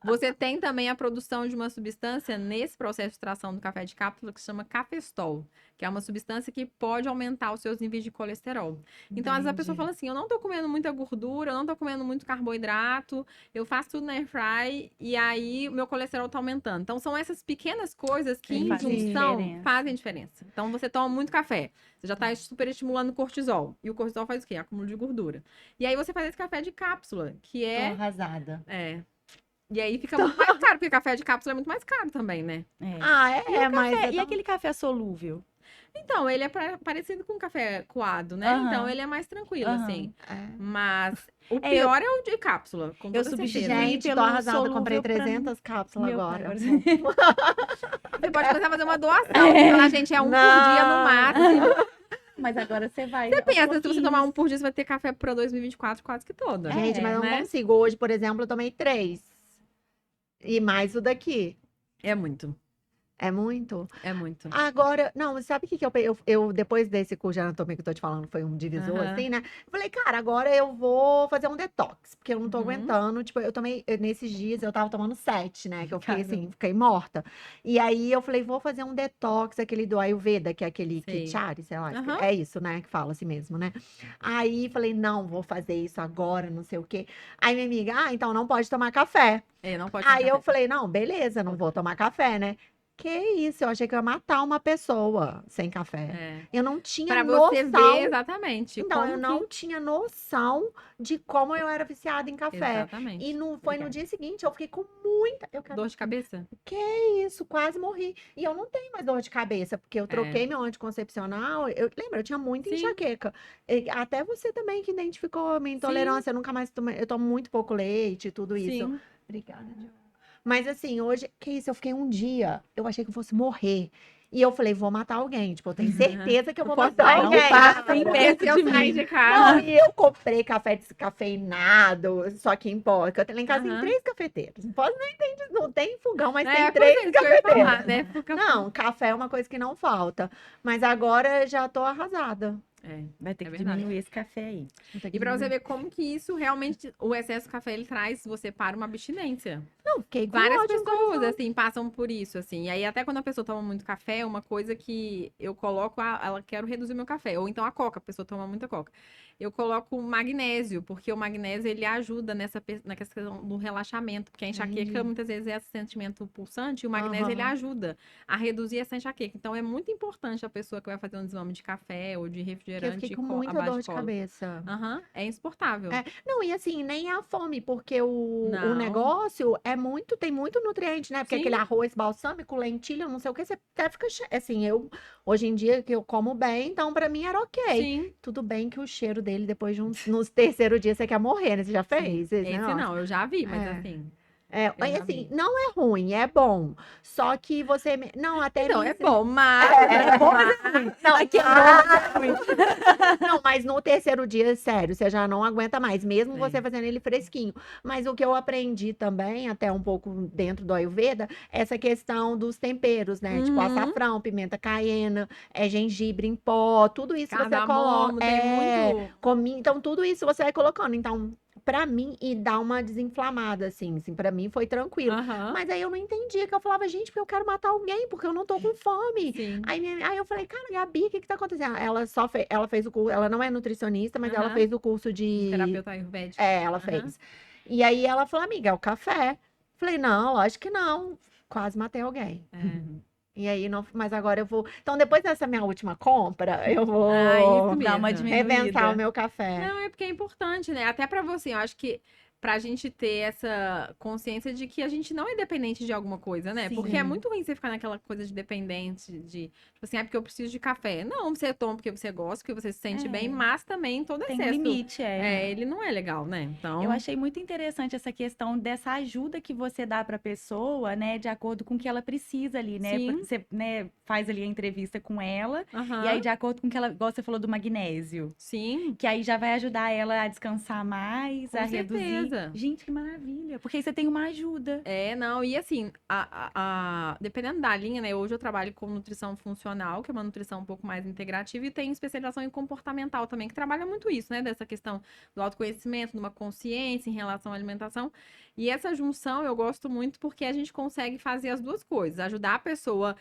Você tem também a produção de uma substância nesse processo de extração do café de cápsula que se chama cafestol, que é uma substância que pode aumentar os seus níveis de colesterol. Então, às vezes a pessoa Entendi. fala assim: eu não tô comendo muita gordura, eu não tô comendo muito carboidrato, eu faço tudo na air fry e aí o meu colesterol tá aumentando. Então, são essas pequenas coisas que, Sim, em fazem junção, diferença. fazem diferença. Então, você toma muito café, você já tá super estimulando o cortisol. E o cortisol faz o quê? Acúmulo de gordura. E aí, você faz esse café de cápsula, que Tô é. arrasada. E aí fica muito mais caro, porque café de cápsula é muito mais caro também, né? É. Ah, E o mas café- e aquele café solúvel? Então, ele é parecido com café coado, né? Aham. Então, ele é mais tranquilo, Aham. assim. É. Mas o É, pior é o de cápsula, com eu toda substituí certeza. Gente, tô pelo arrasada. Comprei solúvel pra 300 cápsulas Meu pai, agora. agora Você pode começar a fazer uma doação. Falar, gente, é um por dia no Não. máximo. Mas agora você vai. Você aos pensa, se você pouquinhos. tomar um por dia, você vai ter café pra 2024 quase que toda. Gente, mas eu não né? consigo. Hoje, por exemplo, eu tomei 3. E mais o daqui. É muito. É muito? É muito. Agora, não, sabe o que eu depois desse curso de anatomia que eu tô te falando, foi um divisor, Aham. assim, né? Eu falei, cara, agora eu vou fazer um detox, porque eu não tô Uhum. aguentando. Tipo, nesses dias, eu tava tomando 7, né? Que eu fiquei Caramba. assim, fiquei morta. E aí eu falei, vou fazer um detox, aquele do Ayurveda, que é aquele Sei. Kichari, sei lá. Aham. É isso, né? Que fala assim mesmo, né? Aí falei, não, vou fazer isso agora, não sei o quê. Aí minha amiga, então não pode tomar café. Não pode Aí tomar eu café. falei, não, beleza, não vou tomar café, né? que isso? Eu achei que eu ia matar uma pessoa sem café. É. Eu não tinha Pra você noção. ver exatamente Então, como eu não que... tinha noção de como eu era viciada em café. E Exatamente. foi no Obrigada. dia seguinte, eu fiquei com muita. Eu quero Dor de cabeça? que isso, quase morri. E eu não tenho mais dor de cabeça, porque eu É. troquei meu anticoncepcional. Lembra, eu tinha muita Sim. enxaqueca. Até você também que identificou a minha intolerância. Eu nunca mais tomei, eu tomo muito pouco leite, tudo isso. Sim. Obrigada, Diogo. Mas assim, hoje, que isso, eu fiquei um dia, eu achei que eu fosse morrer. E eu falei, vou matar alguém. Tipo, eu tenho certeza que eu vou matar sair alguém. de casa, Não perto perto de de sair mim. de Não, casa. e eu comprei café descafeinado, só que em pó. Que eu tenho lá em casa tem Aham. 3 cafeteiros. Não posso nem entender, não tem fogão, mas tem Pois 3 é, isso que eu ia cafeteiros. falar, né? Fica... Não, café é uma coisa que não falta. Mas agora já tô arrasada. É. Vai ter É que verdade. diminuir esse café aí. Vou ter que E pra você diminuir. ver como que isso realmente, o excesso de café, ele traz você para uma abstinência. Não, fiquei com Várias ódio no pessoas, coração. assim, passam por isso, assim. E aí, até quando a pessoa toma muito café, uma coisa que eu coloco, ela quero reduzir meu café. Ou então a coca, a pessoa toma muita coca. Eu coloco magnésio, porque o magnésio, ele ajuda na questão do relaxamento. Porque a enxaqueca, Entendi. muitas vezes, é esse sentimento pulsante, e o magnésio, ele Aham. ajuda a reduzir essa enxaqueca. Então, é muito importante a pessoa que vai fazer um desmame de café ou de Porque eu refrigerante fiquei com à muita base dor de de cola. cabeça. Aham, é insuportável. É, não, e assim, nem a fome, porque o Não. negócio tem muito nutriente, né? Porque Sim. aquele arroz balsâmico, lentilha, não sei o que, você até fica. Assim, hoje em dia que eu como bem, então pra mim era ok. Sim. Tudo bem que o cheiro dele, depois de nos terceiro dia, você quer morrer, né? Você já Sim. fez esse Esse negócio? não, eu já vi, mas É. assim, É, eu e já assim, vi. não é ruim, é bom. Só que você. Não, até Então, me. é bom, mas... É bom, mas é ruim. Não, Aqui é não, mas no terceiro dia, sério, você já não aguenta mais, mesmo É. você fazendo ele fresquinho. Mas o que eu aprendi também, até um pouco dentro do Ayurveda, é essa questão dos temperos, né? Tipo Uhum. açafrão, pimenta caiena, gengibre em pó, tudo isso você coloca. Cardamomo, tem muito... Então, tudo isso você vai colocando. Então, pra mim, e dá uma desinflamada, assim, pra mim foi tranquilo. Aham, Mas aí eu não entendia, que eu falava, gente, porque eu quero matar alguém, porque eu não tô com fome. sim. Aí eu falei, cara, Gabi, o que que tá acontecendo? Ela fez o curso, ela não é nutricionista, mas ela Aham. fez o curso de. Terapeuta ayurvédica. Ela Aham. fez. E aí ela falou, amiga, é o café. Falei, não, lógico que não. Quase matei alguém. É. E aí, não, mas agora eu vou. Então, depois dessa minha última compra, eu vou Ah, isso Dá uma mesmo. repensar diminuída. o meu café. Não, é porque é importante, né? Até pra você, eu acho que pra gente ter essa consciência de que a gente não é dependente de alguma coisa, né? Porque é Sim. muito ruim você ficar naquela coisa de dependente, tipo assim, é porque eu preciso de café. Não, você toma porque você gosta, porque você se sente É. bem, mas também todo Tem um excesso. limite, Ele não é legal, né? Então, Eu achei muito interessante essa questão dessa ajuda que você dá para a pessoa, né, de acordo com o que ela precisa ali, né? Sim. Você, né, faz ali a entrevista com ela, aham, e aí de acordo com o que ela, igual você falou do magnésio, sim. que aí já vai ajudar ela a descansar mais, Com a reduzir. certeza. Gente, que maravilha, porque aí você tem uma ajuda. Não, e assim, dependendo da linha, né? Hoje eu trabalho com nutrição funcional, que é uma nutrição um pouco mais integrativa, e tem especialização em comportamental também, que trabalha muito isso, né? Dessa questão do autoconhecimento, de uma consciência em relação à alimentação. E essa junção eu gosto muito porque a gente consegue fazer as duas coisas: ajudar a pessoa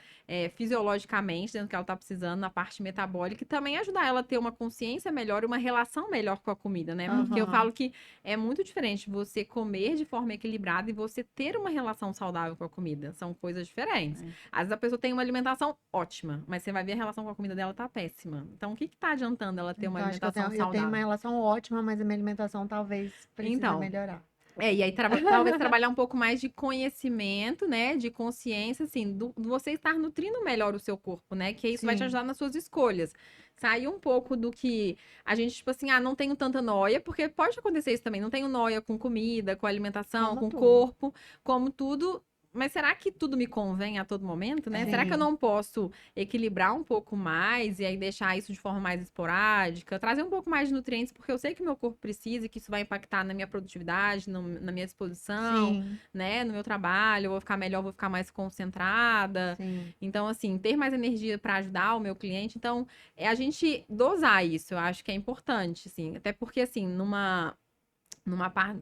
fisiologicamente, dentro do que ela tá precisando, na parte metabólica, e também ajudar ela a ter uma consciência melhor e uma relação melhor com a comida, né? Porque eu Aham. falo que é muito diferente você comer de forma equilibrada e você ter uma relação saudável com a comida. São coisas diferentes. É. Às vezes a pessoa tem uma alimentação ótima, mas você vai ver a relação com a comida dela tá péssima. Então, o que que tá adiantando ela ter uma Então, acho que eu alimentação tenho uma saudável? relação ótima, mas a minha alimentação talvez precise Então, melhorar. e aí talvez trabalhar um pouco mais de conhecimento, né? De consciência, assim, do você estar nutrindo melhor o seu corpo, né? Que isso vai te Sim. ajudar nas suas escolhas. Sair um pouco do que a gente, tipo assim, não tenho tanta noia, porque pode acontecer isso também. Não tenho noia com comida, com alimentação, Como com tudo. corpo, como tudo. Mas será que tudo me convém a todo momento, né? Será que eu Sim. não posso equilibrar um pouco mais e aí deixar isso de forma mais esporádica, trazer um pouco mais de nutrientes, porque eu sei que o meu corpo precisa e que isso vai impactar na minha produtividade, na minha disposição, Sim, né? No meu trabalho, eu vou ficar melhor, vou ficar mais concentrada. sim. Então, assim, ter mais energia para ajudar o meu cliente. Então, é a gente dosar isso, eu acho que é importante, assim. Até porque, assim,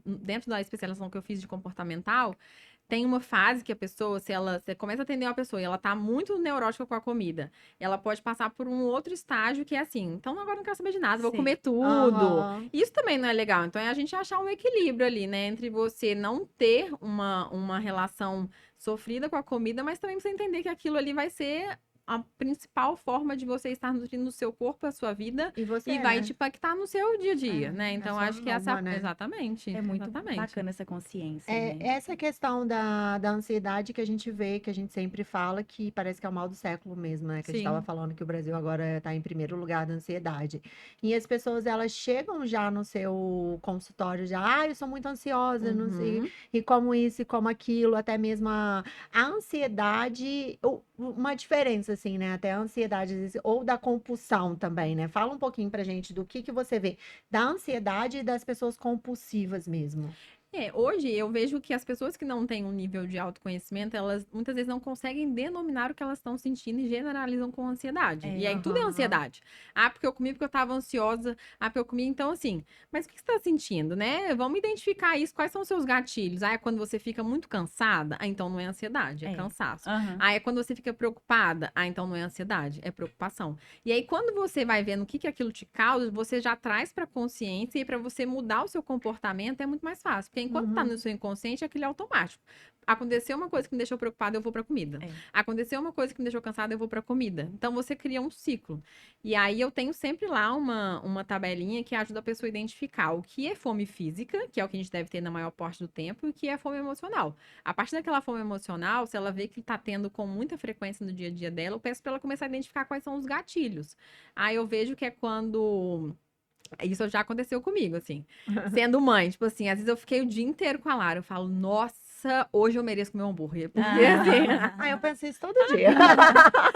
dentro da especialização que eu fiz de comportamental, tem uma fase que a pessoa, você começa a atender uma pessoa e ela tá muito neurótica com a comida, ela pode passar por um outro estágio que é assim, então agora não quero saber de nada, vou Sim. comer tudo. Aham. Isso também não é legal. Então é a gente achar um equilíbrio ali, né? Entre você não ter uma relação sofrida com a comida, mas também você entender que aquilo ali vai ser a principal forma de você estar nutrindo o seu corpo, a sua vida, E você, e vai né? te impactar no seu dia a dia, É, né? é Então sua acho que essa. alma, né? Exatamente. É muito Exatamente. bacana essa consciência, É, né? essa questão da ansiedade que a gente vê, que a gente sempre fala, que parece que é o mal do século mesmo, né? Que a gente estava Sim. falando que o Brasil agora está em primeiro lugar da ansiedade. E as pessoas, elas chegam já no seu consultório, já, eu sou muito ansiosa, não sei, Uhum. e como isso, e como aquilo, até mesmo a ansiedade, uma diferença, assim, né? Até a ansiedade, às vezes, ou da compulsão também, né? Fala um pouquinho pra gente do que você vê da ansiedade e das pessoas compulsivas mesmo. Hoje eu vejo que as pessoas que não têm um nível de autoconhecimento, elas muitas vezes não conseguem denominar o que elas estão sentindo e generalizam com ansiedade. E aí tudo é Aham. ansiedade. Ah, porque eu comi porque eu tava ansiosa. Ah, porque eu comi. Então, assim, mas o que você tá sentindo, né? Vamos identificar isso. Quais são os seus gatilhos? Ah, é quando você fica muito cansada? Ah, então não é ansiedade, é É. cansaço. Aham. Ah, é quando você fica preocupada? Ah, então não é ansiedade, é preocupação. E aí, quando você vai vendo o que aquilo te causa, você já traz pra consciência e pra você mudar o seu comportamento é muito mais fácil. Porque enquanto tá Uhum. no seu inconsciente, aquilo é automático. Aconteceu uma coisa que me deixou preocupada, eu vou pra comida. É. Aconteceu uma coisa que me deixou cansada, eu vou pra comida. Então você cria um ciclo. E aí eu tenho sempre lá uma tabelinha que ajuda a pessoa a identificar o que é fome física, que é o que a gente deve ter na maior parte do tempo, e o que é fome emocional. A partir daquela fome emocional, se ela vê que tá tendo com muita frequência no dia a dia dela, eu peço pra ela começar a identificar quais são os gatilhos. Aí eu vejo que é quando isso já aconteceu comigo, assim. Sendo mãe, tipo assim, às vezes eu fiquei o dia inteiro com a Lara. Eu falo, nossa, hoje eu mereço comer um hambúrguer. Porque assim. Ah, eu penso isso todo dia.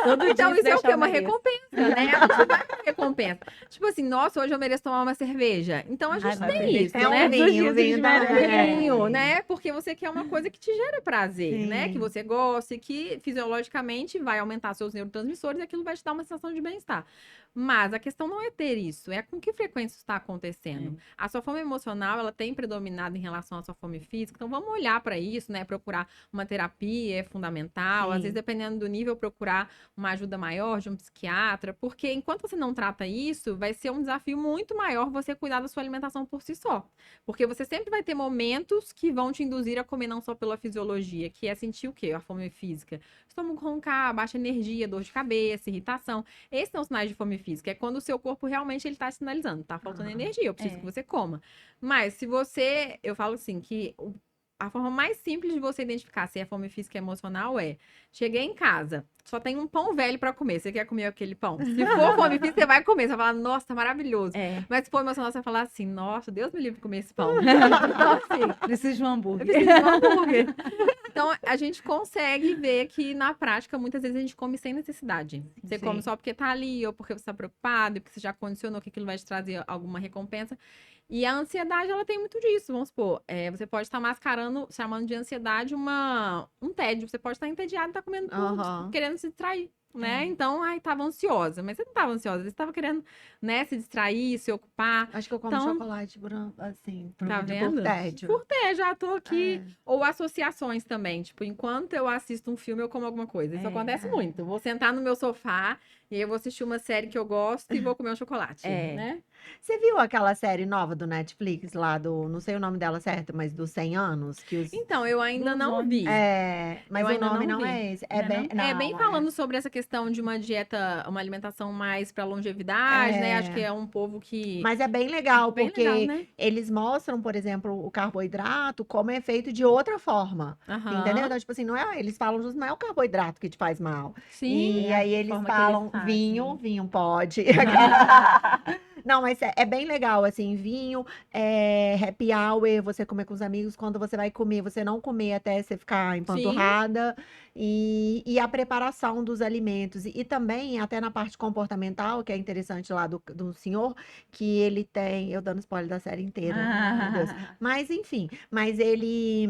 Todo Então, dia isso é o quê? deixar Uma mereço. recompensa, né? A gente vai pra recompensa. Tipo assim, nossa, hoje eu mereço tomar uma cerveja. Então a gente vai tem beber. isso, É né? um vinho, vinho Um também. vinho, né? Porque você quer uma coisa que te gera prazer, né? Sim. Que você gosta e que fisiologicamente vai aumentar seus neurotransmissores e aquilo vai te dar uma sensação de bem-estar. Mas a questão não é ter isso, é com que frequência isso está acontecendo. A sua fome emocional, ela tem predominado em relação à sua fome física, então vamos olhar para isso, né? Procurar uma terapia é fundamental, às Sim. vezes dependendo do nível, procurar uma ajuda maior de um psiquiatra, porque enquanto você não trata isso, vai ser um desafio muito maior você cuidar da sua alimentação por si só. Porque você sempre vai ter momentos que vão te induzir a comer não só pela fisiologia, que é sentir o quê? A fome física. Estômago roncar, baixa energia, dor de cabeça, irritação. Esses são sinais de fome física. É quando o seu corpo realmente ele tá sinalizando, tá faltando energia, eu preciso que você coma. Mas se você, eu falo assim, que a forma mais simples de você identificar se é fome física e emocional é: cheguei em casa, só tem um pão velho pra comer. Você quer comer aquele pão? Se for fome física, você vai comer. Você vai falar, nossa, tá maravilhoso. Mas se for emocional, você vai falar assim, nossa, Deus me livre de comer esse pão. Então, assim, Preciso de um eu hambúrguer. preciso de um hambúrguer. Então, a gente consegue ver que, na prática, muitas vezes a gente come sem necessidade. Você Sim. come só porque tá ali, ou porque você tá preocupado, ou porque você já condicionou que aquilo vai te trazer alguma recompensa. E a ansiedade, ela tem muito disso, vamos supor. Você pode estar mascarando, chamando de ansiedade um tédio. Você pode estar entediado e estar comendo tudo, Aham. querendo se distrair, né? É. Então, ai, tava ansiosa. Mas você não tava ansiosa, você tava querendo, né, se distrair, se ocupar. Acho que eu como Então, chocolate assim, tá por vendo? tédio. Por ter, já tô aqui. É. Ou associações também. Tipo, enquanto eu assisto um filme, eu como alguma coisa. Isso acontece muito. Vou sentar no meu sofá e aí eu vou assistir uma série que eu gosto e vou comer um chocolate, né? Você viu aquela série nova do Netflix lá não sei o nome dela certo, mas dos 100 anos, que os Então, eu ainda Dos não homens. vi. mas Eu o ainda nome não não vi. é esse. Não é bem, É bem não, falando sobre essa questão de uma dieta, uma alimentação mais pra longevidade, né? Acho que é um povo que. Mas é bem legal, Bem porque legal, né? eles mostram, por exemplo, o carboidrato como é feito de outra forma. Entendeu? Aham. Então, tipo assim, eles falam justo, não é o carboidrato que te faz mal. Sim. E É a aí eles forma que eles falam fazem. vinho pode. Não, mas é bem legal, assim, vinho, happy hour, você comer com os amigos, quando você vai comer, você não comer até você ficar Sim. empanturrada, e a preparação dos alimentos, e também até na parte comportamental, que é interessante lá do senhor, que ele tem, eu dando spoiler da série inteira, meu Deus, mas enfim, mas ele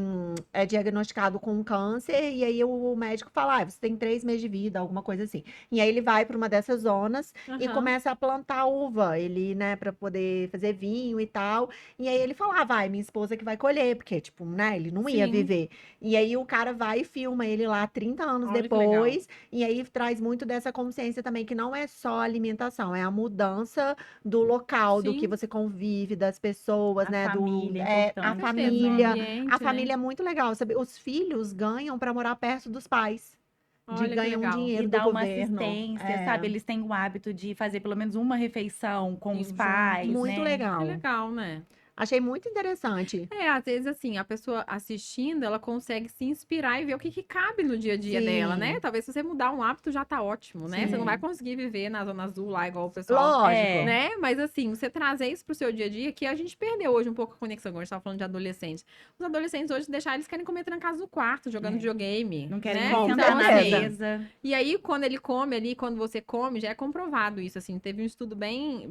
é diagnosticado com câncer, e aí o médico fala, você tem 3 meses de vida, alguma coisa assim, e aí ele vai para uma dessas zonas, e Aham. começa a plantar uva. Ele ali, né, pra poder fazer vinho e tal. E aí ele falava, vai, minha esposa que vai colher, porque, tipo, né, ele não ia Sim. viver. E aí o cara vai e filma ele lá 30 anos Olha que legal. depois, e aí traz muito dessa consciência também, que não é só alimentação, é a mudança do local, do que Sim. você convive, das pessoas, A né, família a importante, Com certeza, o família. A ambiente, né? família é muito legal, sabe? Os filhos ganham pra morar perto dos pais. Olha que Ganham um legal. E dinheiro do dá uma governo. assistência, sabe? Eles têm o hábito de fazer pelo menos uma refeição com Sim, os junto. pais, Muito né? Que legal. legal, né? Achei muito interessante. Às vezes, assim, a pessoa assistindo, ela consegue se inspirar e ver o que cabe no dia a dia dela, né? Sim, Talvez se você mudar um hábito já tá ótimo, né? Você não vai Sim. conseguir viver na Zona Azul lá, igual o pessoal, lógico. né? Mas, assim, você trazer isso pro seu dia a dia, que a gente perdeu hoje um pouco a conexão, quando a gente tava falando de adolescentes. Os adolescentes hoje, deixar eles querem comer trancados no quarto, jogando É. videogame, Não querem né? nem Com sentar na certeza. mesa. E aí, quando ele come ali, quando você come, já é comprovado isso, assim. Teve um estudo bem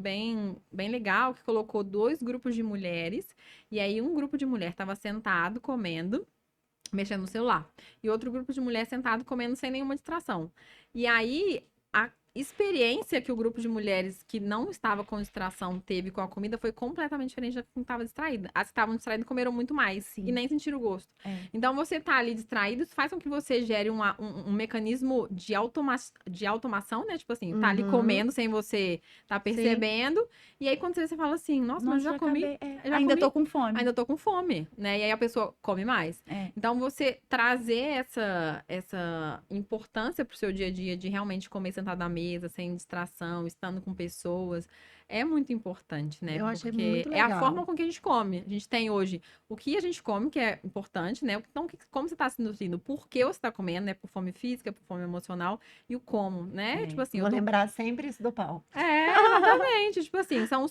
legal que colocou 2 grupos de mulheres, e aí um grupo de mulher estava sentado comendo, mexendo no celular, e outro grupo de mulher sentado comendo sem nenhuma distração. E aí, a experiência que o grupo de mulheres que não estava com distração teve com a comida foi completamente diferente da que estava distraída. As que estavam distraídas comeram muito mais Sim. e nem sentiram o gosto. É. Então, você tá ali distraído, isso faz com que você gere um mecanismo de automação, né? Tipo assim, tá ali Uhum. comendo sem você tá percebendo. E aí, quando você fala assim, nossa, mas eu já comi, acabei. eu já Ainda comi, tô com fome. ainda tô com fome, né? E aí a pessoa come mais. É. Então, você trazer essa importância pro seu dia a dia de realmente comer sentado à mesa, sem distração, estando com pessoas, é muito importante, né? Eu achei Porque muito é a legal. forma com que a gente come. A gente tem hoje o que a gente come, que é importante, né? Então, como você tá se nutrindo, por que você tá comendo, né? Por fome física, por fome emocional, e o como, né? É. Tipo assim, Vou eu tô lembrar sempre isso do pão. exatamente. Tipo assim, são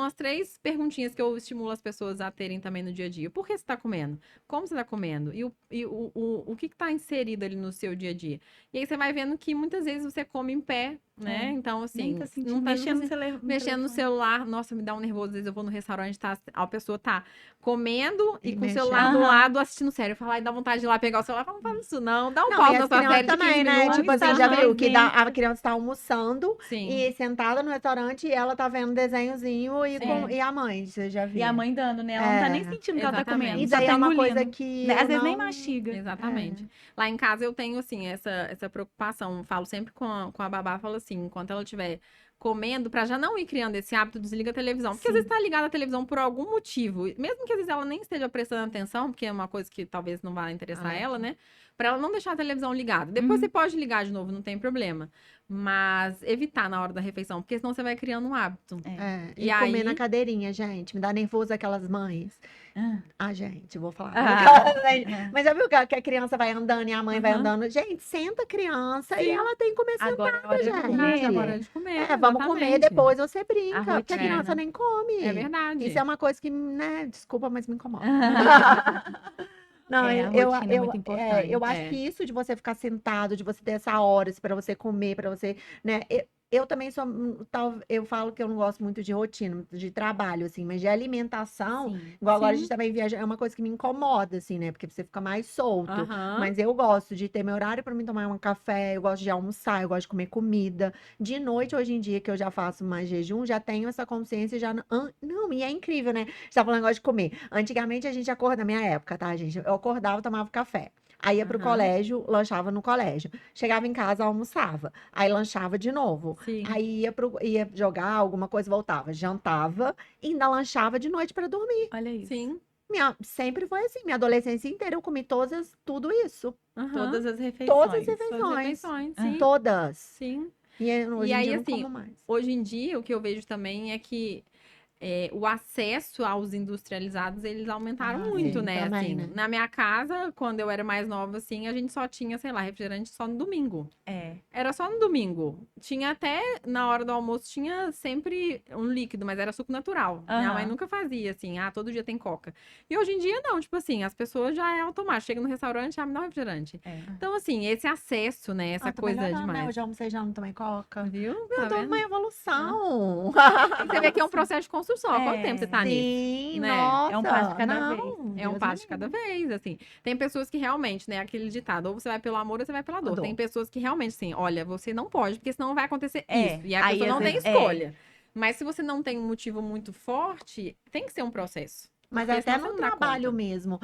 as 3 perguntinhas que eu estimulo as pessoas a terem também no dia a dia. Por que você tá comendo? Como você tá comendo? O que tá inserido ali no seu dia a dia? E aí você vai vendo que muitas vezes você come em pé, né? É. Então, Nem assim, tá sentindo. não tá Mexendo mexendo no celular. Nossa, me dá um nervoso. Às vezes eu vou no restaurante, a pessoa tá comendo e E com o celular mexendo. do Aham. lado, assistindo série. Eu falo, ai, dá vontade de ir lá pegar o celular. Fala, não faz isso não. Dá um Não, pause e na as sua crianças série de 15 também, né? minutos. Tipo assim, Está já no viu que a evento. criança tá almoçando Sim. e sentada no restaurante e ela tá vendo desenhozinho Sim. e a mãe, você já viu? E a mãe dando, né? Ela não tá nem É. sentindo que ela tá Exatamente. comendo. E Só daí tá é uma engolindo. coisa que Né? Às eu vezes nem não... mastiga. Exatamente. Lá em casa eu tenho, assim, essa preocupação. Falo sempre com a babá, falo assim, enquanto ela estiver comendo, pra já não ir criando esse hábito, desliga a televisão. Porque às Sim. vezes tá ligada a televisão por algum motivo. Mesmo que às vezes ela nem esteja prestando atenção, porque é uma coisa que talvez não vá interessar ela, né? Pra ela não deixar a televisão ligada. Depois Uhum. você pode ligar de novo, não tem problema. Mas evitar na hora da refeição, porque senão você vai criando um hábito. É, E e comer aí- na cadeirinha, gente. Me dá nervoso aquelas mães. Ah. Ah, gente, eu vou falar. Ah. Mas já viu que a criança vai andando e a mãe vai Aham. andando? Gente, senta a criança e Sim. ela tem que comer Agora é hora de gente. Verdade, agora é comer. de comer. É, vamos comer, exatamente. depois você brinca. Porque a rotina. criança nem come. É verdade. Isso é uma coisa que, né, desculpa, mas me incomoda. Não, É, a rotina é muito importante. eu acho É. que isso de você ficar sentado, de você ter essa hora para você comer, para você, né? Eu também sou, eu falo que eu não gosto muito de rotina, de trabalho, assim, mas de alimentação, Sim. igual agora a Sim. gente também viaja, é uma coisa que me incomoda, assim, né? Porque você fica mais solto. Aham. Mas eu gosto de ter meu horário para mim tomar um café, eu gosto de almoçar, eu gosto de comer comida. De noite, hoje em dia, que eu já faço mais jejum, já tenho essa consciência, já não, e é incrível, né? Você tá falando negócio de comer. Antigamente a gente acorda, na minha época, tá, gente? Eu acordava, tomava café. Aí ia pro Aham. colégio, lanchava no colégio. Chegava em casa, almoçava. Aí lanchava de novo. Sim. Aí ia jogar alguma coisa, voltava. Jantava e ainda lanchava de noite para dormir. Olha isso. Sim. Sempre foi assim. Minha adolescência inteira eu comi tudo isso. Aham. Todas as refeições. Todas as Suas refeições. refeições, Ah. sim. Todas. Sim. Hoje em aí, dia eu não assim, como mais. Hoje em dia, o que eu vejo também é que o acesso aos industrializados, eles aumentaram muito, sim, né? também, Assim, né? na minha casa, quando eu era mais nova, assim, a gente só tinha, sei lá, refrigerante só no domingo. É. Era só no domingo. Tinha até, na hora do almoço, tinha sempre um líquido, mas era suco natural. Minha mãe Aham. nunca fazia, assim, todo dia tem coca. E hoje em dia, não, tipo assim, as pessoas já é automático. Chega no restaurante, me dá um refrigerante. É. Então, assim, esse acesso, né, essa Ah, tô coisa melhorando, né? demais. Hoje eu almocei, já não tomei coca. Viu? Eu Tá tô vendo? numa evolução. E você vê que é um processo de construção. Há quanto É. tempo você tá nisso? Sim, né? nossa. É um passo de cada não, vez. É um Deus passo me de cada livre. vez, assim. Tem pessoas que realmente, né, aquele ditado, ou você vai pelo amor ou você vai pela dor. Dor. Tem pessoas que realmente, assim, olha, você não pode, porque senão vai acontecer É, isso. E a aí, pessoa às não tem vezes, escolha. Mas se você não tem um motivo muito forte, tem que ser um processo. Mas Porque até senão você no não dá trabalho conta. mesmo.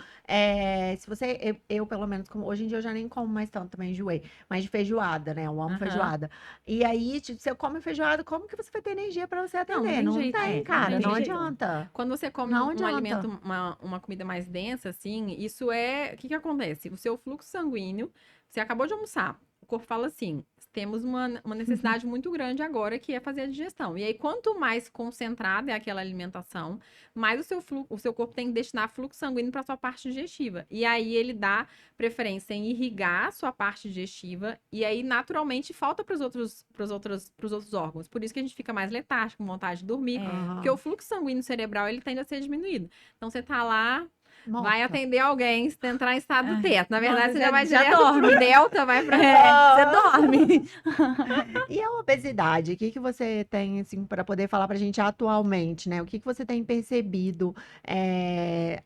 Se você, eu, pelo menos, hoje em dia eu já nem como mais tanto, também enjoei. Mas de feijoada, né? Eu amo Aham. feijoada. E aí, tipo, você come feijoada, como que você vai ter energia pra você Não atender? tem Não jeito. tem, Não cara, tem não jeito. adianta. Quando você come Não um adianta. alimento, uma comida mais densa, assim, isso é. O que que acontece? O seu fluxo sanguíneo, você acabou de almoçar. O corpo fala assim: temos uma necessidade muito grande agora que é fazer a digestão. E aí, quanto mais concentrada é aquela alimentação, mais o seu corpo tem que destinar fluxo sanguíneo para sua parte digestiva. E aí ele dá preferência em irrigar a sua parte digestiva, e aí naturalmente falta para os outros órgãos. Por isso que a gente fica mais letárgico, com vontade de dormir, porque o Aham. fluxo sanguíneo cerebral ele tende a ser diminuído. Então você tá lá, vai Morta. atender alguém, se entrar em estado Ah, teto. Na verdade, nossa, você já vai já direto dorme. pro delta, vai pra. Você dorme. E a obesidade, o que que você tem, assim, para poder falar pra gente atualmente, né? O que que você tem percebido,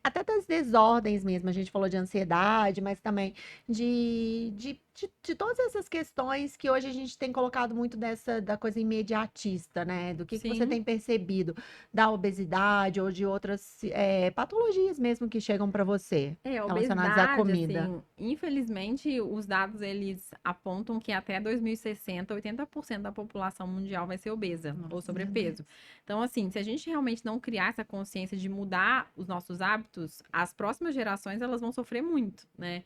até das desordens mesmo, a gente falou de ansiedade, mas também de todas essas questões que hoje a gente tem colocado muito da coisa imediatista, né? Do que você Sim. tem percebido da obesidade ou de outras, patologias mesmo que chegam pra você, A relacionadas à obesidade, comida. assim, infelizmente, os dados eles apontam que até 2060, 80% da população mundial vai ser obesa ou Nossa, sobrepeso. Então, assim, se a gente realmente não criar essa consciência de mudar os nossos hábitos, as próximas gerações elas vão sofrer muito, né?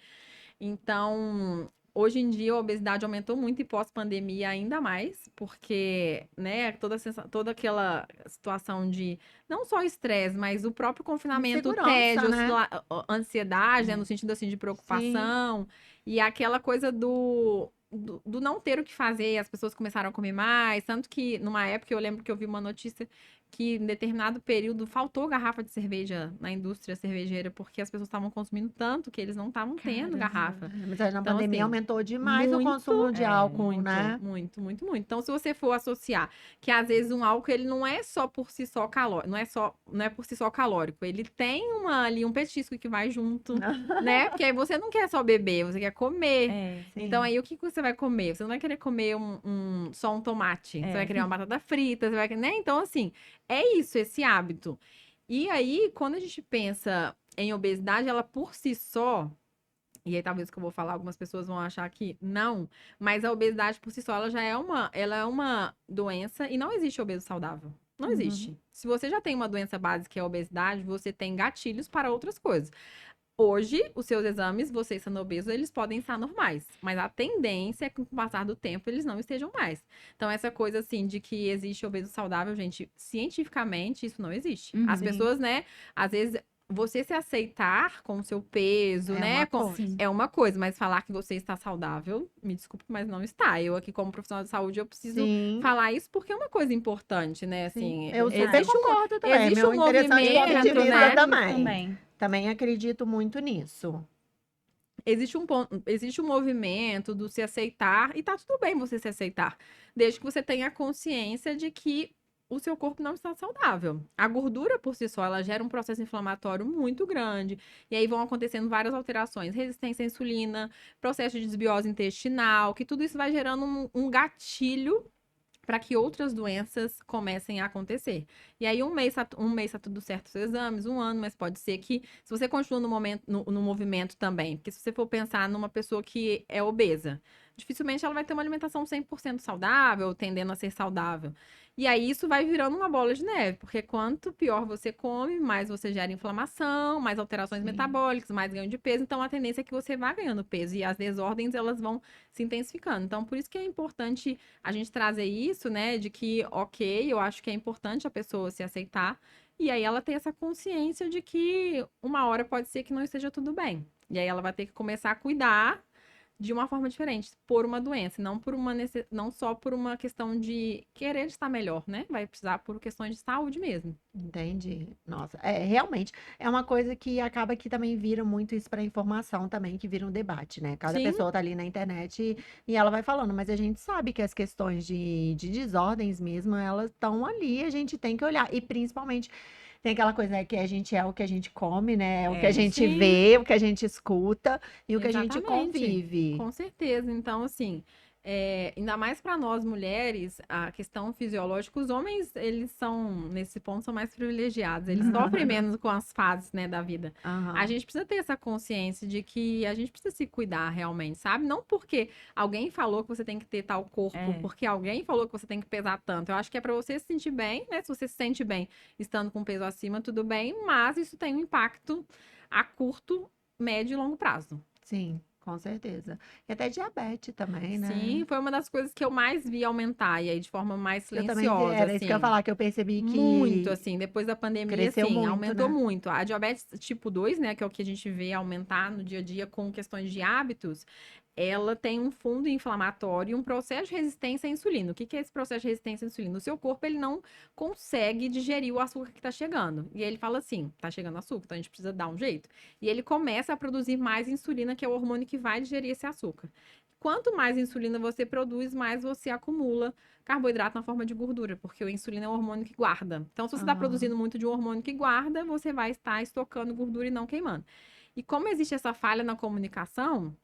Então, hoje em dia a obesidade aumentou muito e pós-pandemia ainda mais, porque, né, toda aquela situação de não só estresse, mas o próprio confinamento, o Insegurança, tédio, né? ansiedade, né, no É. sentido assim de Sim. preocupação, e aquela coisa do não ter o que fazer, as pessoas começaram a comer mais, tanto que numa época eu lembro que eu vi uma notícia que em determinado período faltou garrafa de cerveja na indústria cervejeira, porque as pessoas estavam consumindo tanto que eles não estavam tendo Caramba. garrafa. Mas aí na Então, pandemia assim, aumentou demais o consumo muito, de É. álcool, muito, né? muito, muito, muito. Então, se você for associar que às vezes um álcool ele não é só por si só calórico, não é por si só calórico, ele tem ali um petisco que vai junto, né? Porque aí você não quer só beber, você quer comer. É. Então, Sim. aí o que que você vai comer? Você não vai querer comer só um tomate. Você vai É. querer uma batata frita, você vai, né? Então, assim, é isso, esse hábito. E aí, quando a gente pensa em obesidade, ela por si só, e aí talvez o que eu vou falar, algumas pessoas vão achar que não, mas a obesidade por si só, ela é uma doença e não existe obeso saudável. Não Uhum. existe. Se você já tem uma doença básica que é a obesidade, você tem gatilhos para outras coisas. Hoje, os seus exames, você sendo obeso, eles podem estar normais, mas a tendência é que com o passar do tempo eles não estejam mais. Então, essa coisa assim de que existe obeso saudável, gente, cientificamente isso não existe. As Uhum. Sim. pessoas, né, às vezes você se aceitar com o seu peso, É né, uma coisa. Sim. é uma coisa, mas falar que você está saudável, me desculpe, mas não está. Eu aqui como profissional de saúde, eu preciso Sim, falar isso porque é uma coisa importante, né, sim. assim, Eu super Verdade. concordo também. É existe meu um interessante ponto de movimento, vista né, também. Também. Também acredito muito nisso. existe um movimento do se aceitar, e tá tudo bem você se aceitar, desde que você tenha consciência de que o seu corpo não está saudável. A gordura por si só, ela gera um processo inflamatório muito grande, e aí vão acontecendo várias alterações, resistência à insulina, processo de desbiose intestinal, que tudo isso vai gerando um gatilho para que outras doenças comecem a acontecer. E aí, um mês tá tudo certo os seus exames, um ano, mas pode ser que, se você continua no movimento também, porque se você for pensar numa pessoa que é obesa, dificilmente ela vai ter uma alimentação 100% saudável, tendendo a ser saudável. E aí, isso vai virando uma bola de neve, porque quanto pior você come, mais você gera inflamação, mais alterações Sim. metabólicas, mais ganho de peso, então a tendência é que você vá ganhando peso, e as desordens, elas vão se intensificando. Então, por isso que é importante a gente trazer isso, né, de que, ok, eu acho que é importante a pessoa se aceitar, e aí ela ter essa consciência de que uma hora pode ser que não esteja tudo bem. E aí ela vai ter que começar a cuidar de uma forma diferente, por uma doença, não não só por uma questão de querer estar melhor, né? Vai precisar por questões de saúde mesmo. Entendi. Nossa, realmente é uma coisa que acaba que também vira muito isso para informação também, que vira um debate, né? Cada Sim, pessoa tá ali na internet e ela vai falando, mas a gente sabe que as questões de desordens mesmo, elas estão ali, a gente tem que olhar. E principalmente tem aquela coisa, né, que a gente é o que a gente come, né? É o que a É. gente sim. vê, o que a gente escuta e o que a gente Exatamente, convive. com certeza. Então, assim, Ainda mais para nós mulheres, a questão fisiológica, os homens, eles são, nesse ponto, são mais privilegiados. Eles sofrem menos com as fases, né, da vida. Aham. A gente precisa ter essa consciência de que a gente precisa se cuidar realmente, sabe? Não porque alguém falou que você tem que ter tal corpo, É. porque alguém falou que você tem que pesar tanto. Eu acho que é para você se sentir bem, né? Se você se sente bem estando com peso acima, tudo bem, mas isso tem um impacto a curto, médio e longo prazo. Sim, com certeza. E até diabetes também, né? Sim, foi uma das coisas que eu mais vi aumentar, e aí de forma mais Eu também silenciosa, era isso que eu ia assim. falar, que eu percebi Muito, que assim, depois da pandemia, cresceu assim, muito, aumentou né? muito. A diabetes tipo 2, né, que é o que a gente vê aumentar no dia a dia com questões de hábitos, ela tem um fundo inflamatório e um processo de resistência à insulina. O que que é esse processo de resistência à insulina? O seu corpo, ele não consegue digerir o açúcar que tá chegando. E aí ele fala assim, tá chegando açúcar, então a gente precisa dar um jeito. E ele começa a produzir mais insulina, que é o hormônio que vai digerir esse açúcar. Quanto mais insulina você produz, mais você acumula carboidrato na forma de gordura, porque a insulina é um hormônio que guarda. Então, se você está Aham. produzindo muito de um hormônio que guarda, você vai estar estocando gordura e não queimando. E como existe essa falha na comunicação,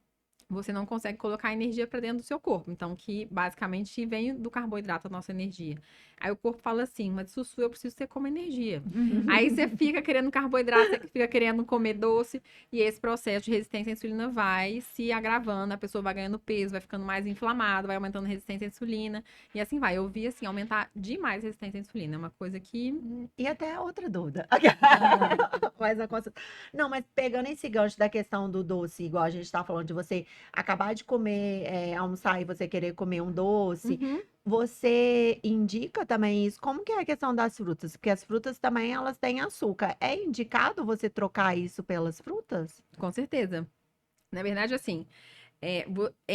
você não consegue colocar energia para dentro do seu corpo. Então, que basicamente vem do carboidrato a nossa energia. Aí o corpo fala assim, mas Sussu, eu preciso que você coma energia. Aí você fica querendo carboidrato, você fica querendo comer doce, e esse processo de resistência à insulina vai se agravando, a pessoa vai ganhando peso, vai ficando mais inflamada, vai aumentando a resistência à insulina, e assim vai. Eu vi, assim, aumentar demais a resistência à insulina. É uma coisa que... E até outra dúvida. Mas não, mas pegando esse gancho da questão do doce, igual a gente tá falando de você acabar de comer, almoçar e você querer comer um doce, Uhum, você indica também isso? Como que é a questão das frutas? Porque as frutas também, elas têm açúcar. É indicado você trocar isso pelas frutas? com certeza. Na verdade, assim, é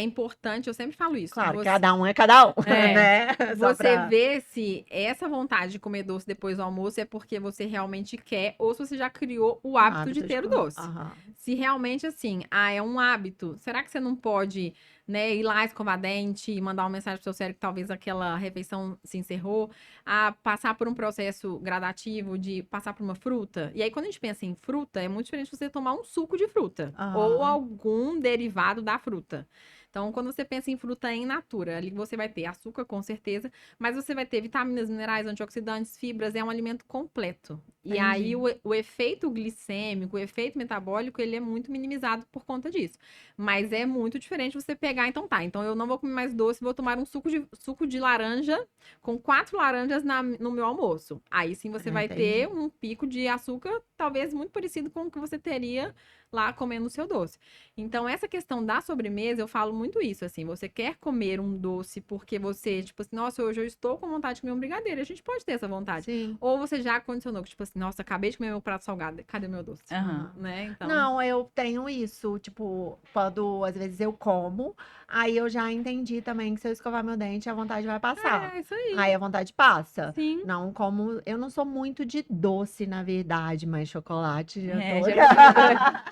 importante, eu sempre falo isso, Claro, cada um é cada um, né? Só você pra... vê se essa vontade de comer doce depois do almoço é porque você realmente quer ou se você já criou o um hábito de hábito ter o comer. doce. Aham. Se realmente assim, é um hábito, será que você não pode, né, ir lá escovar dente e mandar uma mensagem pro seu cérebro que talvez aquela refeição se encerrou, a passar por um processo gradativo de passar por uma fruta? E aí, quando a gente pensa em fruta, é muito diferente você tomar um suco de fruta ou Aham. algum derivado da fruta. Então, quando você pensa em fruta in natura, ali você vai ter açúcar, com certeza, mas você vai ter vitaminas, minerais, antioxidantes, fibras, é um alimento completo. E aí, Entendi. o efeito glicêmico, o efeito metabólico, ele é muito minimizado por conta disso. Mas é muito diferente você pegar, então tá, então eu não vou comer mais doce, vou tomar um suco de laranja com 4 laranjas no meu almoço. Aí sim você vai ter Entendi. um pico de açúcar, talvez muito parecido com o que você teria lá comendo o seu doce. Então, essa questão da sobremesa, eu falo muito isso, assim, você quer comer um doce porque você, tipo assim, nossa, hoje eu estou com vontade de comer um brigadeiro, a gente pode ter essa vontade. Sim. Ou você já condicionou, que tipo assim, nossa, acabei de comer meu prato salgado, cadê meu doce? Aham. Né? Então, Não, eu tenho isso, tipo, quando às vezes eu como, aí eu já entendi também que se eu escovar meu dente, a vontade vai passar. é isso aí. Aí a vontade passa. Sim. Não como, eu não sou muito de doce, na verdade, mas chocolate já É, tô. já-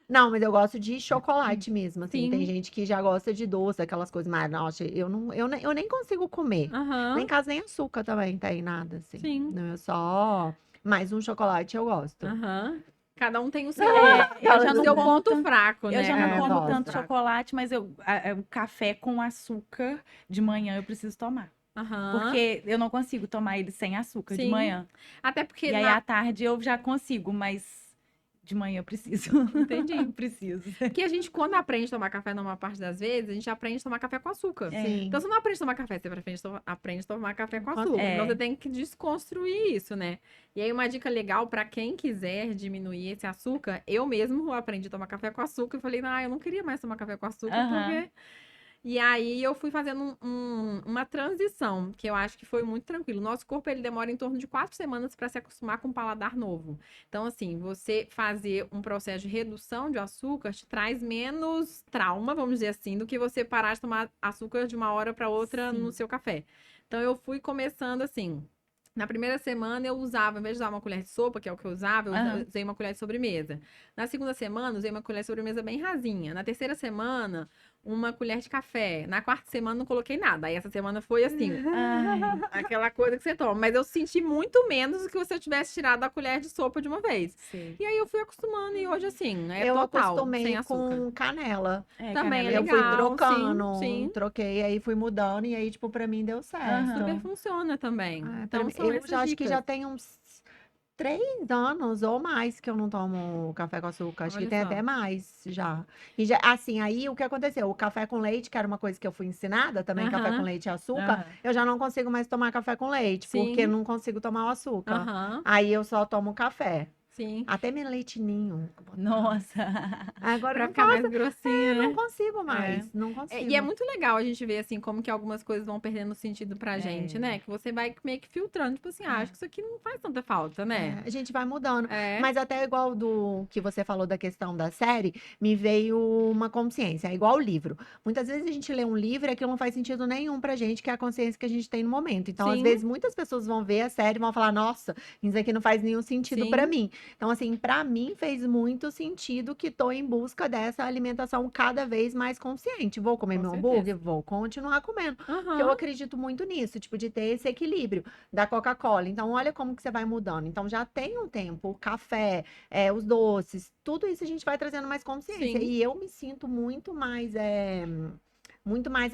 Não, mas eu gosto de chocolate mesmo, assim. Tem Sim. gente que já gosta de doce, aquelas coisas, mas nossa, eu nem consigo comer. Lá Aham. em casa nem açúcar também tem nada, assim. Sim. Não, eu só mais um chocolate eu gosto. Aham. Cada um tem o seu, eu já não seu como ponto tanto- fraco, Eu né? já não É, como gosto. tanto chocolate, mas o café com açúcar de manhã eu preciso tomar. Aham. Porque eu não consigo tomar ele sem açúcar de Sim. manhã. Até porque E aí à tarde eu já consigo, mas de manhã eu preciso. Entendi. Eu preciso. Porque a gente, quando aprende a tomar café, na maior parte das vezes, a gente aprende a tomar café com açúcar. Sim. Então, você não aprende a tomar café, você aprende a tomar café com Com açúcar. É. Então, você tem que desconstruir isso, né? E aí, uma dica legal pra quem quiser diminuir esse açúcar, eu mesmo aprendi a tomar café com açúcar e falei, eu não queria mais tomar café com açúcar, Aham. porque... E aí, eu fui fazendo uma transição, que eu acho que foi muito tranquilo. Nosso corpo, ele demora em torno de 4 semanas para se acostumar com um paladar novo. Então, assim, você fazer um processo de redução de açúcar te traz menos trauma, vamos dizer assim, do que você parar de tomar açúcar de uma hora para outra no Sim. seu café. Então, eu fui começando assim. Na primeira semana eu usava, ao invés de usar uma colher de sopa, que é o que eu usava, eu Aham. usei uma colher de sobremesa. Na segunda semana, usei uma colher de sobremesa bem rasinha. Na terceira semana, uma colher de café. Na quarta semana não coloquei nada. Aí essa semana foi assim, Ai, aquela coisa que você toma. Mas eu senti muito menos do que se eu tivesse tirado a colher de sopa de uma vez. sei. E aí eu fui acostumando e hoje assim, é Eu total, acostumei sem açúcar. com canela. Também é Canela Eu fui legal, trocando, sim. troquei, aí fui mudando, e aí, tipo, pra mim deu certo. Super funciona também. Ah, Então são eu essas já acho que já dicas. tem uns 3 anos ou mais que eu não tomo café com açúcar. Acho que Olha tem só. até mais já. E já, assim, aí o que aconteceu? O café com leite, que era uma coisa que eu fui ensinada também, café com Aham, leite e açúcar, Aham. eu já não consigo mais tomar café com leite, porque sim. não consigo tomar o açúcar. Aham, Aí eu só tomo café. sim. Até meu leite ninho. Que eu botava. Nossa. Agora eu Pra não ficar mais faço, grossinha, não né? consigo É. mais, não E é consigo. muito legal a gente ver, assim, como que algumas coisas vão perdendo sentido pra gente, É. né? Que você vai meio que filtrando, tipo assim, acho que isso aqui não faz tanta falta, né? A gente vai mudando. É. Mas até igual do que você falou da questão da série, me veio uma consciência. É igual o livro. Muitas vezes a gente lê um livro e aquilo não faz sentido nenhum pra gente, que é a consciência que a gente tem no momento. Então, às Sim, vezes, muitas pessoas vão ver a série e vão falar: Nossa, isso aqui não faz nenhum sentido pra sim, mim. Então, assim, pra mim fez muito sentido que tô em busca dessa alimentação cada vez mais consciente. Vou comer com meu certeza. hambúrguer? Vou continuar comendo. Porque eu Aham, acredito muito nisso, tipo, de ter esse equilíbrio da Coca-Cola. Então, olha como que você vai mudando. Então, já tem um tempo, o café, os doces, tudo isso a gente vai trazendo mais consciência. sim, E eu me sinto muito mais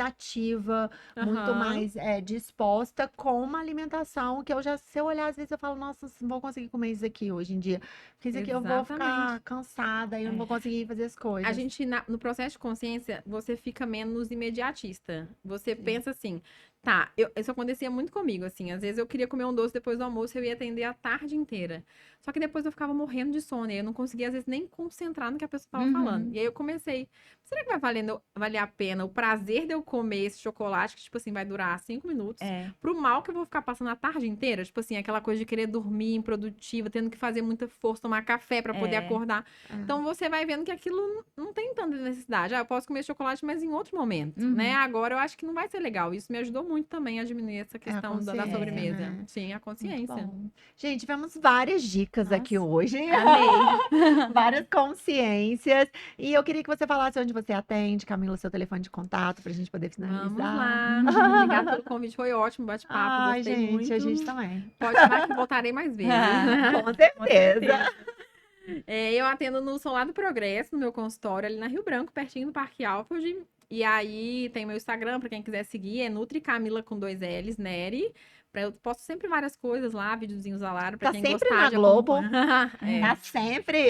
ativa, muito aham, mais disposta com uma alimentação que eu já, se eu olhar, às vezes eu falo, nossa, não vou conseguir comer isso aqui hoje em dia. Porque isso aqui eu vou ficar exatamente. cansada e eu não vou conseguir fazer as A coisas. gente, no processo de consciência, você fica menos imediatista. Você Sim. pensa assim, tá, isso acontecia muito comigo, assim. Às vezes eu queria comer um doce depois do almoço e eu ia atender a tarde inteira. Só que depois eu ficava morrendo de sono e eu não conseguia, às vezes, nem concentrar no que a pessoa estava falando. Uhum. E aí eu comecei, será que vai valer a pena o prazer de eu comer esse chocolate, que, tipo assim, vai durar 5 minutos, É, pro mal que eu vou ficar passando a tarde inteira? Tipo assim, aquela coisa de querer dormir improdutiva, tendo que fazer muita força, tomar café pra poder é. acordar. Então você vai vendo que aquilo não tem tanta necessidade. Ah, eu posso comer chocolate, mas em outro momento, né? Uhum. Agora eu acho que não vai ser legal. Isso me ajudou muito também a diminuir essa É a questão da consciência, sobremesa. né? Sim, a Muito consciência. bom. Gente, tivemos várias dicas aqui Nossa, hoje. amei. Várias consciências. E eu queria que você falasse onde você atende, Camila, seu telefone de contato, para a gente poder Vamos finalizar. lá. Obrigada pelo convite. Foi ótimo o bate-papo. Ai, Gostei gente, a muito. gente também. Pode chamar que voltarei mais vezes. Com Com certeza. certeza. Eu atendo no Solar do Progresso, no meu consultório, ali na Rio Branco, pertinho do Parque Alford. E aí tem meu Instagram, para quem quiser seguir, é NutriCamila com 2 L's, Neri. Eu posto sempre várias coisas lá, videozinhos da Lara, para Tá quem sempre gostar na de Globo. acompanhar. É. Tá sempre.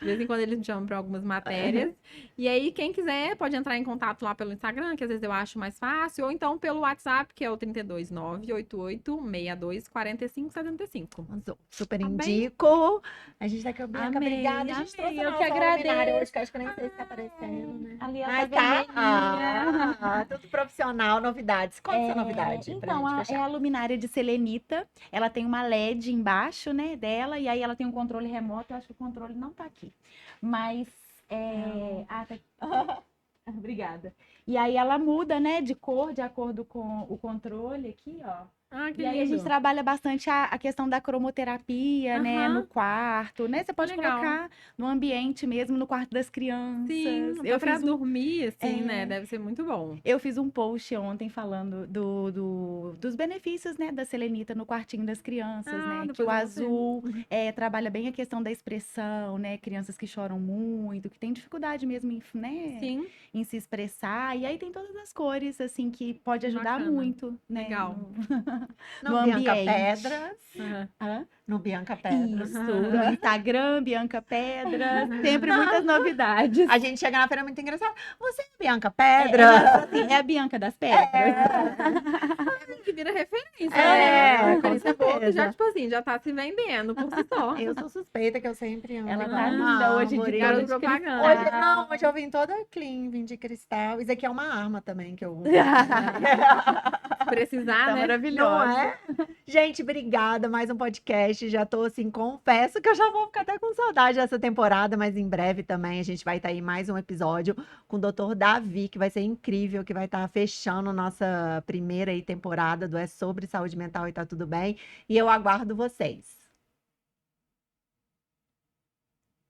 De vez em quando eles me chamam para algumas matérias. E aí, quem quiser, pode entrar em contato lá pelo Instagram, que às vezes eu acho mais fácil, ou então pelo WhatsApp, que é o 32988624575. Arrasou. Super Tá bem? indico. A gente tá aqui, Bianca, Amei, obrigada. A gente trouxe amei. a Eu que nossa luminária agradeço. hoje, que eu acho que eu nem sei se tá aparecendo, né? Ali ela Mas tá tá. vermelhinha. Tudo profissional, novidades. Conta essa novidade pra Então, gente é fechar. a luminária de selenita. Ela tem uma LED embaixo, né, dela, e aí ela tem um controle remoto. Eu acho que o controle não tá aqui. Mas. Ah, tá. Obrigada. E aí ela muda, né, de cor, de acordo com o controle aqui, ó. Ah, que E aí a gente lindo. trabalha bastante a questão da cromoterapia, né, no Aham, quarto, né? Você pode legal. colocar no ambiente mesmo, no quarto das crianças. Sim, Eu pra fiz dormir, assim, né? é, Deve ser muito bom. eu fiz um post ontem falando dos benefícios, né, da selenita no quartinho das crianças, Ah, né? Que depois o eu vou ver. azul trabalha bem a questão da expressão, né? Crianças que choram muito, que têm dificuldade mesmo em, né, Sim, em se expressar. E aí tem todas as cores, assim, que pode ajudar bacana. muito, né? Legal. No No Bianca ambiente. Pedras. Aham. Hã? No Bianca Pedras. Isso, no Instagram, Bianca Pedras, sempre muitas novidades. A gente chega na feira muito engraçado. Você é Bianca É, Pedras? assim, é a Bianca das Pedras. Que vira referência, É, né? com Referência boa que já, certeza. tipo assim, já tá se vendendo por si só. Eu sou suspeita que eu sempre amo Ela levar tá uma linda hoje de árvore. Garoto toda de propaganda. Hoje, cristal. não, hoje eu vim toda clean, vim de cristal. Isso aqui é uma arma também que eu uso. Se precisar, Tá né? Não maravilhosa. é? Gente, obrigada. Mais um podcast. Já tô assim, confesso que eu já vou ficar até com saudade dessa temporada, mas em breve também a gente vai estar aí mais um episódio com o Dr. Davi, que vai ser incrível, que vai estar fechando nossa primeira aí temporada do É Sobre Saúde Mental e Tá Tudo Bem. E eu aguardo vocês.